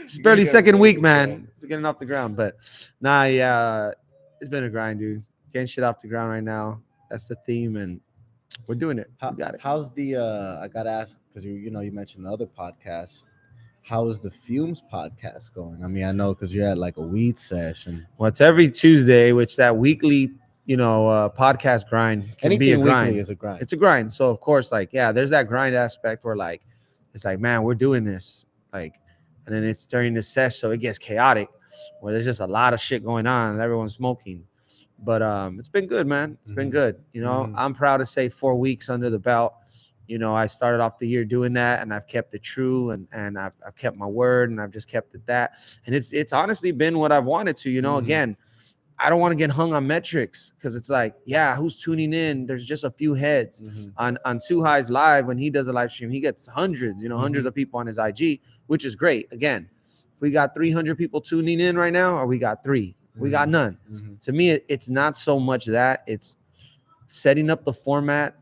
It's You barely gotta second make week, it man. fun. It's getting off the ground, but nah, yeah, it's been a grind, dude. Getting shit off the ground right now. That's the theme, and we're doing it. We got it. How's the I gotta ask, because you mentioned the other podcast. How is the Fumes podcast going? I mean, I know because you're at like a weed session. Well, it's every Tuesday, which that weekly, podcast grind can Anything be a grind. weekly is a grind. It's a grind. So of course, like, yeah, there's that grind aspect where like it's like, man, we're doing this. Like, and then it's during the sesh, so it gets chaotic where there's just a lot of shit going on and everyone's smoking. But it's been good, man. It's been good. I'm proud to say 4 weeks under the belt. I started off the year doing that, and I've kept it true, and I've kept my word, and I've just kept it that. And it's honestly been what I've wanted to. Again, I don't want to get hung on metrics because it's like, yeah, who's tuning in? There's just a few heads. On Two Highs Live, when he does a live stream, he gets hundreds, hundreds of people on his IG, which is great. Again, we got 300 people tuning in right now, or we got 3. We got none. Mhm. To me, it's not so much that, it's setting up the format,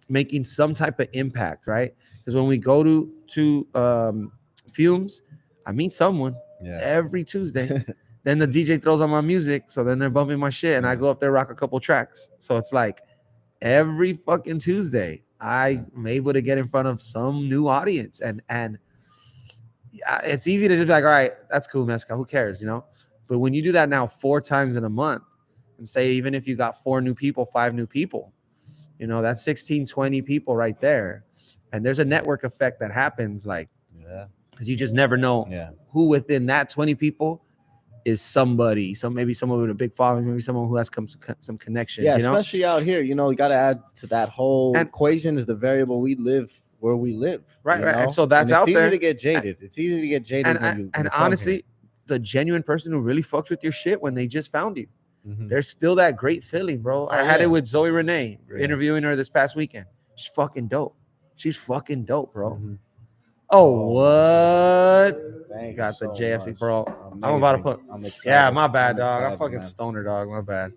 making some type of impact, right? Because when we go to Fumes, I meet someone Yeah. every Tuesday. Then the DJ throws on my music, so then they're bumping my shit, and I Yeah. go up there, rock a couple tracks. So it's like every fucking Tuesday, I'm able to get in front of some new audience, and yeah, it's easy to just be like, all right, that's cool, Mescal, who cares, you know? But when you do that now 4 times in a month, and say even if you got 4 new people, 5 new people, you know, that's 16, 20 people right there. And there's a network effect that happens, like, Yeah. because you just never know Yeah. who within that 20 people is somebody. So maybe someone with a big following, maybe someone who has some connections, Yeah, you know? especially out here, you know, you got to add to that whole And- equation is the variable we live where we live. Right, you right. And know? so that's it's out easy there. to get jaded. It's easy to get jaded when you And when you're from honestly, the genuine person who really fucks with your shit when they just found you, here. Mhm. there's still that great feeling, bro. I had yeah. it with Zoe Renee, Yeah. interviewing her this past weekend. She's fucking dope. She's fucking dope, bro. Mhm. Oh, what? Thank Got you the so JFC, much. bro. Amazing. I'm about to put. I'm excited. Yeah, my bad, I'm dog. I'm excited, fucking man. stoner, dog. My bad.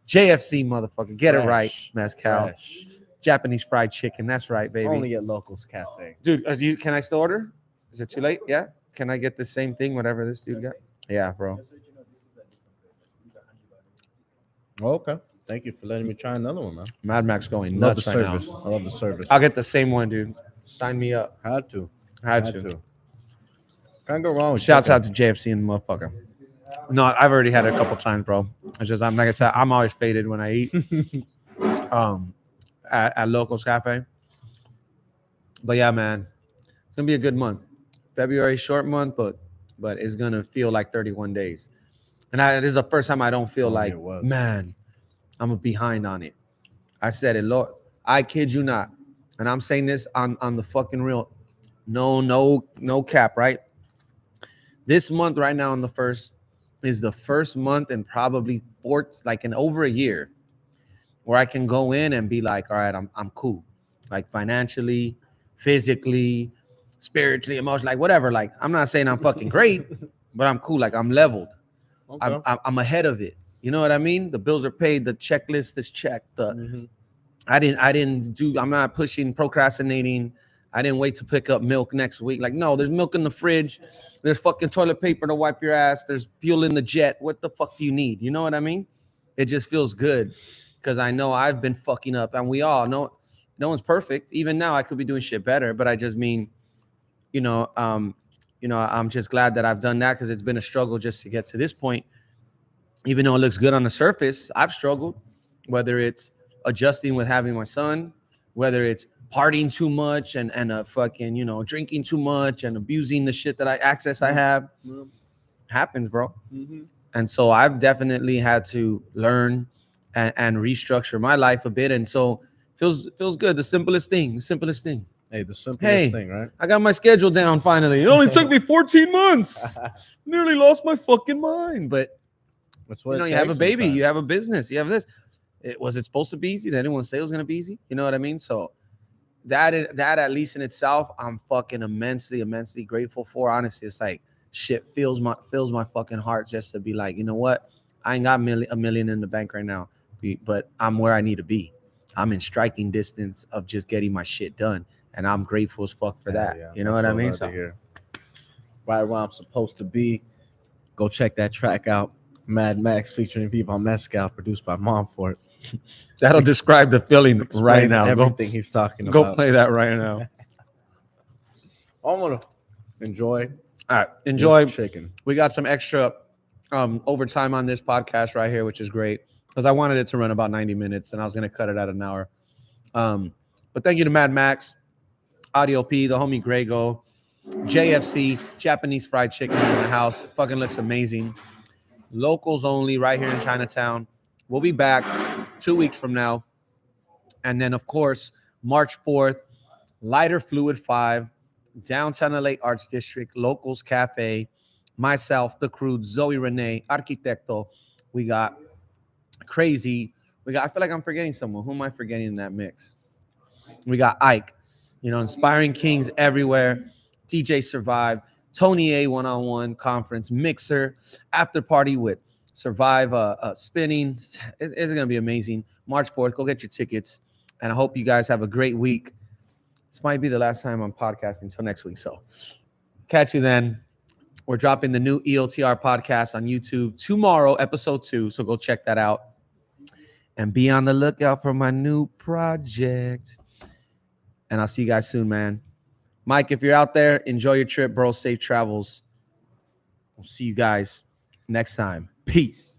JFC, motherfucker. Get it right, Fresh. Mescal. Fresh. Japanese fried chicken. That's right, baby. Only at Locals Cafe. Dude, can I still order? Is it too late? Yeah. Can I get the same thing, whatever this dude got? Yeah, bro. Okay. Thank you for letting me try another one, man. Mad Max going Love the nuts right now. service. I love the service. I'll get the same one, dude. Sign me up. Had to. Had to. Can't go wrong with Shouts chicken. out to JFC and the motherfucker. No, I've already had it a couple times, bro. It's just I'm like I said, I'm always faded when I eat. At Lokels Cafe. But yeah, man, it's gonna be a good month. February short month, but it's gonna feel like 31 days. And this is the first time I don't feel like, it was. man, I'm behind on it. I said it, Lord. I kid you not, and I'm saying this on the fucking real. No cap, right? This month right now on the first is the first month in probably in over a year where I can go in and be like, all right, I'm cool, like financially, physically, spiritually, emotionally, like whatever. Like I'm not saying I'm fucking great, but I'm cool. Like I'm leveled. Okay. I'm ahead of it. You know what I mean? The bills are paid. The checklist is checked. Mhm. I'm not pushing, procrastinating. I didn't wait to pick up milk next week. Like, no, there's milk in the fridge. There's fucking toilet paper to wipe your ass. There's fuel in the jet. What the fuck do you need? You know what I mean? It just feels good because I know I've been fucking up, and we all know no one's perfect. Even now, I could be doing shit better, but I just mean, I'm just glad that I've done that because it's been a struggle just to get to this point. Even though it looks good on the surface, I've struggled, whether it's adjusting with having my son, whether it's partying too much and fucking, drinking too much and abusing the shit that I have. Happens, bro. Mhm. And so I've definitely had to learn and restructure my life a bit. And so feels good. The simplest thing. Hey, the simplest Hey. thing, right? I got my schedule down finally. It only took me 14 months. Nearly lost my fucking mind. But That's what it you have a takes baby, sometimes. you have a business, you have this. Was it supposed to be easy? Did anyone say it was gonna be easy? You know what I mean? So that at least in itself, I'm fucking immensely grateful for. Honestly, it's like shit fills my fucking heart just to be like, you know what? I ain't got a million in the bank right now, but I'm where I need to be. I'm in striking distance of just getting my shit done, and I'm grateful as fuck for that. Yeah, You know that's what I mean? love to hear. Right where I'm supposed to be. Go check that track out. Mad Max featuring Viva Mescal, produced by Momfort. That'll describe the feeling right Explains now. everything he's talking Go about. play that right now. I'm gonna enjoy. All right, enjoy. this chicken. We got some extra overtime on this podcast right here, which is great because I wanted it to run about 90 minutes and I was going to cut it at an hour. But thank you to Mad Max, Audio P, the homie Grego, JFC, Japanese fried chicken in the house. Fucking looks amazing. Lokels Only right here in Chinatown. We'll be back 2 weeks from now. And then, of course, March 4th, Lighter Fluid 5, Downtown LA Arts District, Lokels Cafe, myself, the crew, Zoe Renee, Arquitecto. We got Crazy. I feel like I'm forgetting someone. Who am I forgetting in that mix? We got Ike, Inspiring Kings everywhere. DJ Survive. Tony A one-on-one conference, Mixer, after party with Survive Spinning. It's going to be amazing. March 4th, go get your tickets. And I hope you guys have a great week. This might be the last time I'm podcasting until next week. So catch you then. We're dropping the new EOTR podcast on YouTube tomorrow, episode 2. So go check that out. And be on the lookout for my new project. And I'll see you guys soon, man. Mike, if you're out there, enjoy your trip, bro. Safe travels. We'll see you guys next time. Peace.